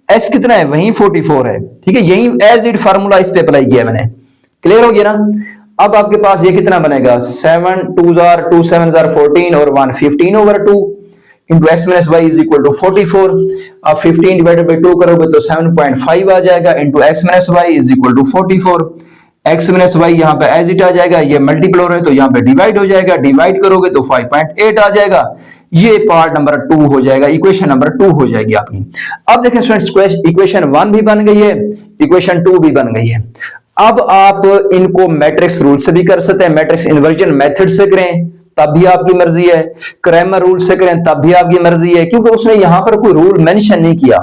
s कितना है वही 44 है। ठीक है, यही एज इट फार्मूला इस पे अप्लाई किया मैंने। क्लियर हो गया ना। अब आपके पास ये कितना बनेगा, 7 2 2 7 14 और 1 15 over 2 into X minus Y is equal to 44। अब 15 डिवाइडेड बाई 2 करोगे तो 7.5 आ जाएगा, into X minus Y is equal to 44। X minus Y यहाँ पे एज इट आ जाएगा, ये मल्टीपल हो रहा है तो यहाँ पे डिवाइड हो जाएगा, डिवाइड करोगे तो 5.8 आ जाएगा। ये पार्ट नंबर 2 हो जाएगा, इक्वेशन नंबर 2 हो जाएगी आपकी। अब देखें स्टूडेंट्स, इक्वेशन 1 भी बन गई है, इक्वेशन 2 भी बन गई है। अब आप इनको मैट्रिक्स रूल से भी कर सकते हैं, मैट्रिक्स इन्वर्जन मेथड से करें तब भी आपकी मर्जी है, क्रैमर रूल से करें तब भी आपकी मर्जी है, क्योंकि उसने यहां पर कोई रूल मेंशन नहीं किया।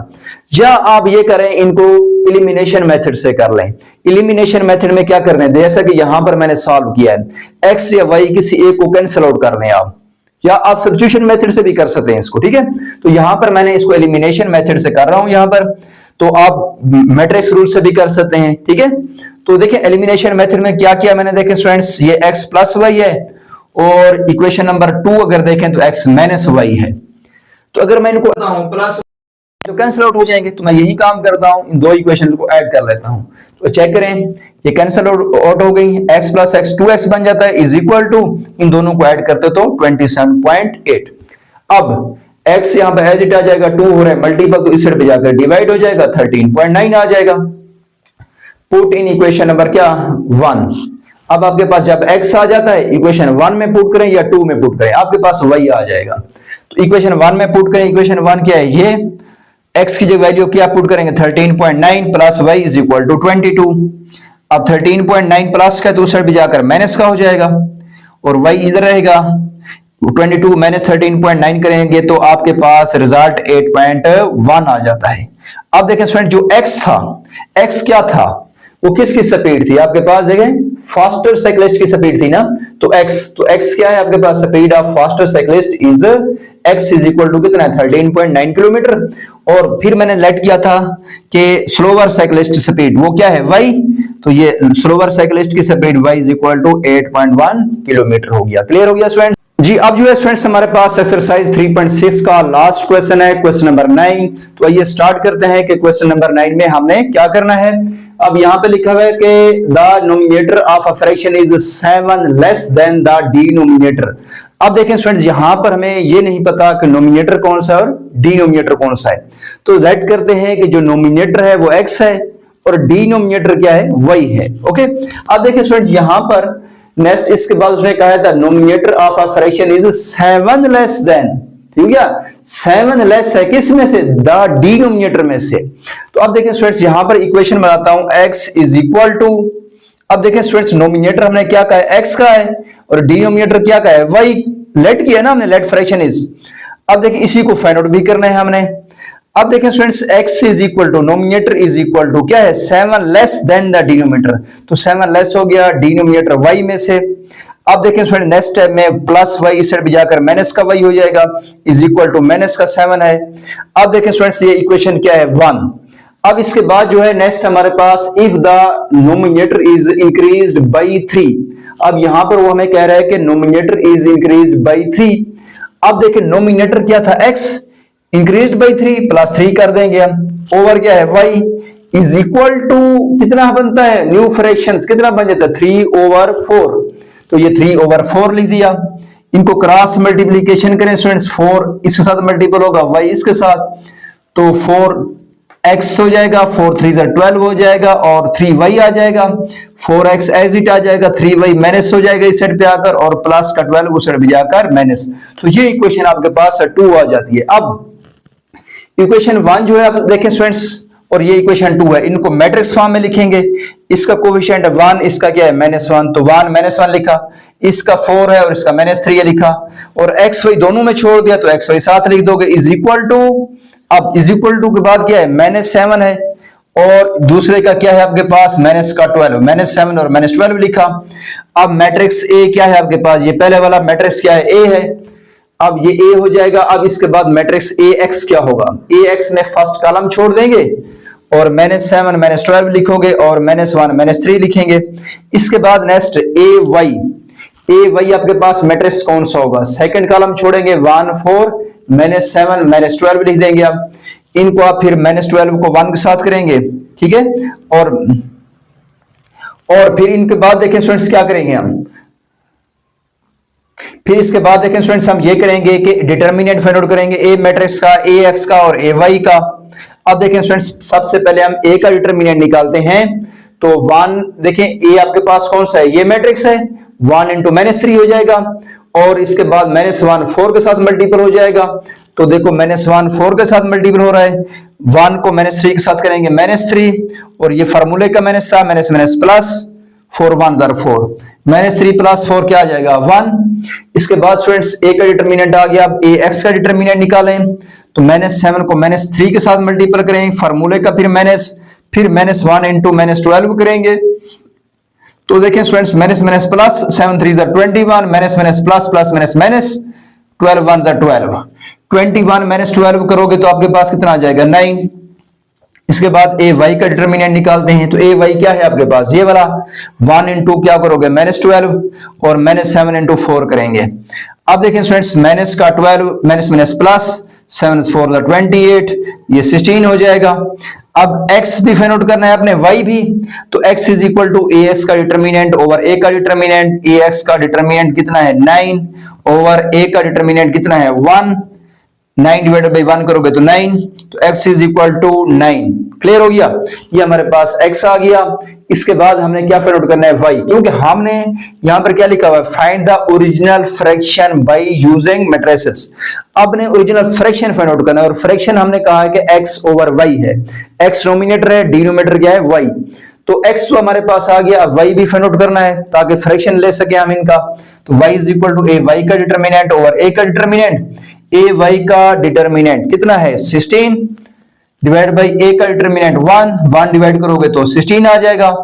या आप ये करें, इनको एलिमिनेशन मेथड से कर लें। एलिमिनेशन मेथड में क्या करना है, जैसा कि यहां पर मैंने सॉल्व किया है, एक्स या वाई किसी एक को कैंसिल आउट कर लें आप, या आप सब्स्टिट्यूशन मेथड से भी कर सकते हैं इसको। ठीक है, तो यहां पर मैंने इसको एलिमिनेशन मेथड से कर रहा हूं यहां पर, तो आप मैट्रिक्स रूल से भी कर सकते हैं। ठीक है, तो देखिए एलिमिनेशन मेथड में क्या किया मैंने, देखें स्टूडेंट्स, ये एक्स प्लस वाई है और इक्वेशन नंबर 2 अगर देखें तो x माइनस वाई है। तो अगर मैं इनको करता हूं प्लस तो कैंसिल आउट हो जाएंगे, तो मैं यही काम करता हूं, इन दो इक्वेशन को ऐड कर लेता हूं। तो चेक करें, ये कैंसिल आउट हो गई, x प्लस x 2x बन जाता है इज इक्वल टू, इन दोनों को ऐड करते तो 27.8। अब x यहां पे एज इट आ जाएगा, 2 हो रहा है मल्टीपल, तो इस साइड पे जाकर डिवाइड हो जाएगा, 13.9 आ जाएगा। पुट इन इक्वेशन नंबर क्या 1। अब आपके पास जब x आ जाता है, इक्वेशन 1 में पुट करें या 2 में पुट करें, आपके पास y आ जाएगा। तो इक्वेशन 1 में पुट करें, इक्वेशन 1 क्या है, ये x की जगह वैल्यू क्या पुट करेंगे, 13.9 plus y is equal to 22। अब 13.9 प्लस का दूसरा भी जाकर माइनस का हो जाएगा और y इधर रहेगा, 22 माइनस 13.9 करेंगे तो आपके पास रिजल्ट 8.1 आ जाता है। अब देखें स्टूडेंट, जो x था, x क्या था, वो किसकी स्पीड थी आपके पास, देखें फास्टर साइक्लिस्ट की स्पीड थी ना, तो x क्या है आपके पास, speed of faster cyclist is x is equal to कितना है 13.9 किलोमीटर। और फिर मैंने लेट किया था कि स्लोवर साइक्लिस्ट स्पीड वो क्या है y, तो ये स्लोवर साइक्लिस्ट की speed y is equal to 8.1 kilometre हो गया। क्लियर हो गया स्टूडेंट जी। अब जो है स्टूडेंट्स हमारे पास एक्सरसाइज 3.6 का लास्ट क्वेश्चन है, क्वेश्चन नंबर 9। तो आइए स्टार्ट करते हैं कि क्वेश्चन नंबर 9 में हमने क्या करना है। अब यहां पे लिखा हुआ है कि the nominator of a fraction is 7 less than the denominator. अब देखें स्टूडेंट्स, यहां पर हमें ये नहीं पता कि नोमिनेटर कौन सा है और डिनोमिनेटर कौन सा है, तो लेट करते हैं कि जो नोमिनेटर है वो x है और डिनोमिनेटर क्या है, y है। ओके, अब देखिए स्टूडेंट्स, यहां पर नेक्स्ट इसके बाद उसने कहा था nominator of a fraction is 7 less than, ठीक है, 7 लेस है किस में से, द डिनोमिनेटर में से। तो अब देखिए स्टूडेंट्स, यहां पर इक्वेशन बनाता हूं, x इज इक्वल टू, अब देखिए स्टूडेंट्स नोमिनेटर हमने क्या कहा है, x का है और डिनोमिनेटर क्या का है, y। लेट किया ना हमने, लेट फ्रैक्शन इज। अब देखिए इसी को फाइंड आउट भी करना है हमने। अब देखें students, x is equal to nominator is equal to क्या है, 7 लेस देन द डिनोमिनेटर, तो 7 लेस हो गया डिनोमिनेटर y में से। अब देखें स्टूडेंट, नेक्स्ट स्टेप में प्लस y इस साइड पे जाकर माइनस का y हो जाएगा, इज इक्वल टू माइनस का 7 है। अब देखें स्टूडेंट्स, ये इक्वेशन क्या है, 1। अब इसके बाद जो है नेक्स्ट हमारे पास if the numerator is increased by 3। अब यहां पर वो हमें कह रहा है कि नोमिनेटर इज इंक्रीज्ड बाय 3। अब देखें नोमिनेटर क्या था, x इंक्रीज्ड बाय 3 प्लस 3 कर देंगे हम, ओवर क्या है y इज इक्वल टू कितना बनता है, न्यू फ्रैक्शन कितना बन जाता है, 3/4। तो ये 3/4 लिख दिया। इनको क्रॉस मल्टीप्लीकेशन करें स्टूडेंट्स, 4 इसके साथ मल्टीपल होगा, y इसके साथ, तो 4x हो जाएगा, 4 3 12 हो जाएगा और 3y आ जाएगा, 4x एज इट आ जाएगा, 3y माइनस हो जाएगा इस साइड पे आकर और प्लस का 12 उस साइड पे जाकर माइनस। तो ये इक्वेशन आपके पास 2 आ जाती है। अब इक्वेशन 1 जो है आप देखें स्टूडेंट्स, और ये इक्वेशन 2 है, इनको मैट्रिक्स फॉर्म में लिखेंगे। इसका कोएफिशिएंट 1, इसका क्या है -1, तो 1 -1 लिखा, इसका 4 है और इसका -3 है लिखा, और x y दोनों में छोड़ दिया तो x y साथ लिख दोगे, इज इक्वल टू, अब इज इक्वल टू के बाद क्या है, -7 है और दूसरे का क्या है आपके पास, -12, -7 और -12 लिखा। अब मैट्रिक्स A क्या है आपके पास, ये पहले वाला मैट्रिक्स क्या है, A है, अब ये A हो जाएगा। अब इसके बाद मैट्रिक्स AX क्या होगा, AX में फर्स्ट कॉलम छोड़ देंगे और -7 -12 लिखोगे और -1 -3 लिखेंगे। इसके बाद नेक्स्ट AY आपके पास मैट्रिक्स कौन सा होगा, सेकंड कॉलम छोड़ेंगे, 1 4 -7 -12 लिख देंगे। अब इनको आप फिर -12 को 1 के साथ करेंगे, ठीक है, और फिर इनके बाद देखें स्टूडेंट्स क्या करेंगे हम, फिर इसके बाद देखें स्टूडेंट्स हम ये करेंगे कि डिटरमिनेंट फाइंड आउट करेंगे, ए मैट्रिक्स का, AX का और AY का। अब देखें स्टूडेंट्स, सबसे पहले हम A का डिटरमिनेंट निकालते हैं, तो 1 देखें A आपके पास कौन सा है, ये मैट्रिक्स है, 1 × -3 हो जाएगा और इसके बाद -1 4 के साथ मल्टीपल हो जाएगा। तो देखो -1 4 के साथ मल्टीपल हो रहा है, 1 को -3 के साथ करेंगे -3 और ये फार्मूले का माइनस था, माइनस माइनस प्लस, 4 1 4, -3 + 4 क्या आ जाएगा 1। इसके बाद स्टूडेंट्स A का डिटरमिनेंट आ गया। अब AX का डिटरमिनेंट निकालें, तो -7 को -3 के साथ मल्टीपल करें, फार्मूले का फिर -1 × -12 करेंगे। तो देखें students, minus minus plus, 7 3 21, minus minus plus plus minus minus, 12 1 12, 21 - 12 करोगे तो आपके पास कितना आ जाएगा 9। इसके बाद AY का डिटरमिनेंट निकालते हैं, तो AY क्या है आपके पास, ये वाला, 1 × क्या करोगे -12 और -7 × 4 करेंगे। अब देखें स्टूडेंट्स, माइनस का 12 माइनस माइनस प्लस, 7 4 28, ये 16 हो जाएगा। अब x भी फाइंड आउट करना है अपने, y भी, तो x is equal to AX का डिटरमिनेंट ओवर A का डिटरमिनेंट, AX का डिटरमिनेंट कितना है 9 ओवर A का डिटरमिनेंट कितना है 1, 9 / 1 करोगे तो 9, तो x is equal to 9। Clear हो गया, ये हमारे पास x आ गया। इसके बाद हमने क्या फाइंड आउट करना है y, क्योंकि हमने यहां पर क्या लिखा हुआ है, find the original fraction by using matrices. अब ने ओरिजिनल फ्रैक्शन फाइंड आउट करना है और फ्रैक्शन हमने कहा है कि x ओवर y है, x नोमिनेटर है, डिनोमिनेटर क्या है y। तो x तो हमारे पास आ गया, अब y भी फाइंड आउट करना है ताकि फ्रैक्शन ले सके हम इनका। तो y is equal to a y का डिटरमिनेंट ओवर a का डिटरमिनेंट। a y का डिटरमिनेंट कितना है 16 डिवाइड बाई a का डिटरमिनेंट 1 डिवाइड करोगे तो 16 आ जाएगा।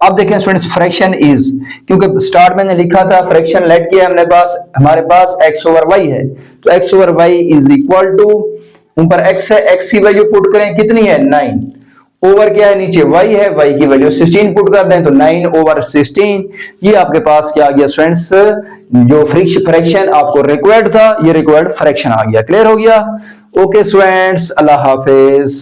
अब देखें स्टूडेंट्स फ्रैक्शन इज, क्योंकि स्टार्ट में लिखा था फ्रैक्शन लेट किया हमारे पास x ओवर y है, तो x over y is equal to, ऊपर x है, x की वैल्यू पुट करें कितनी है 9, ओवर क्या है नीचे y है, y की वैल्यू 16 पुट कर दें तो 9 ओवर 16। ये आपके पास क्या आ गया स्टूडेंट्स, जो फ्रैक्शन आपको रिक्वायर्ड था ये रिक्वायर्ड फ्रैक्शन आ गया। क्लियर हो गया? ओके स्टूडेंट्स, अल्लाह हाफिज।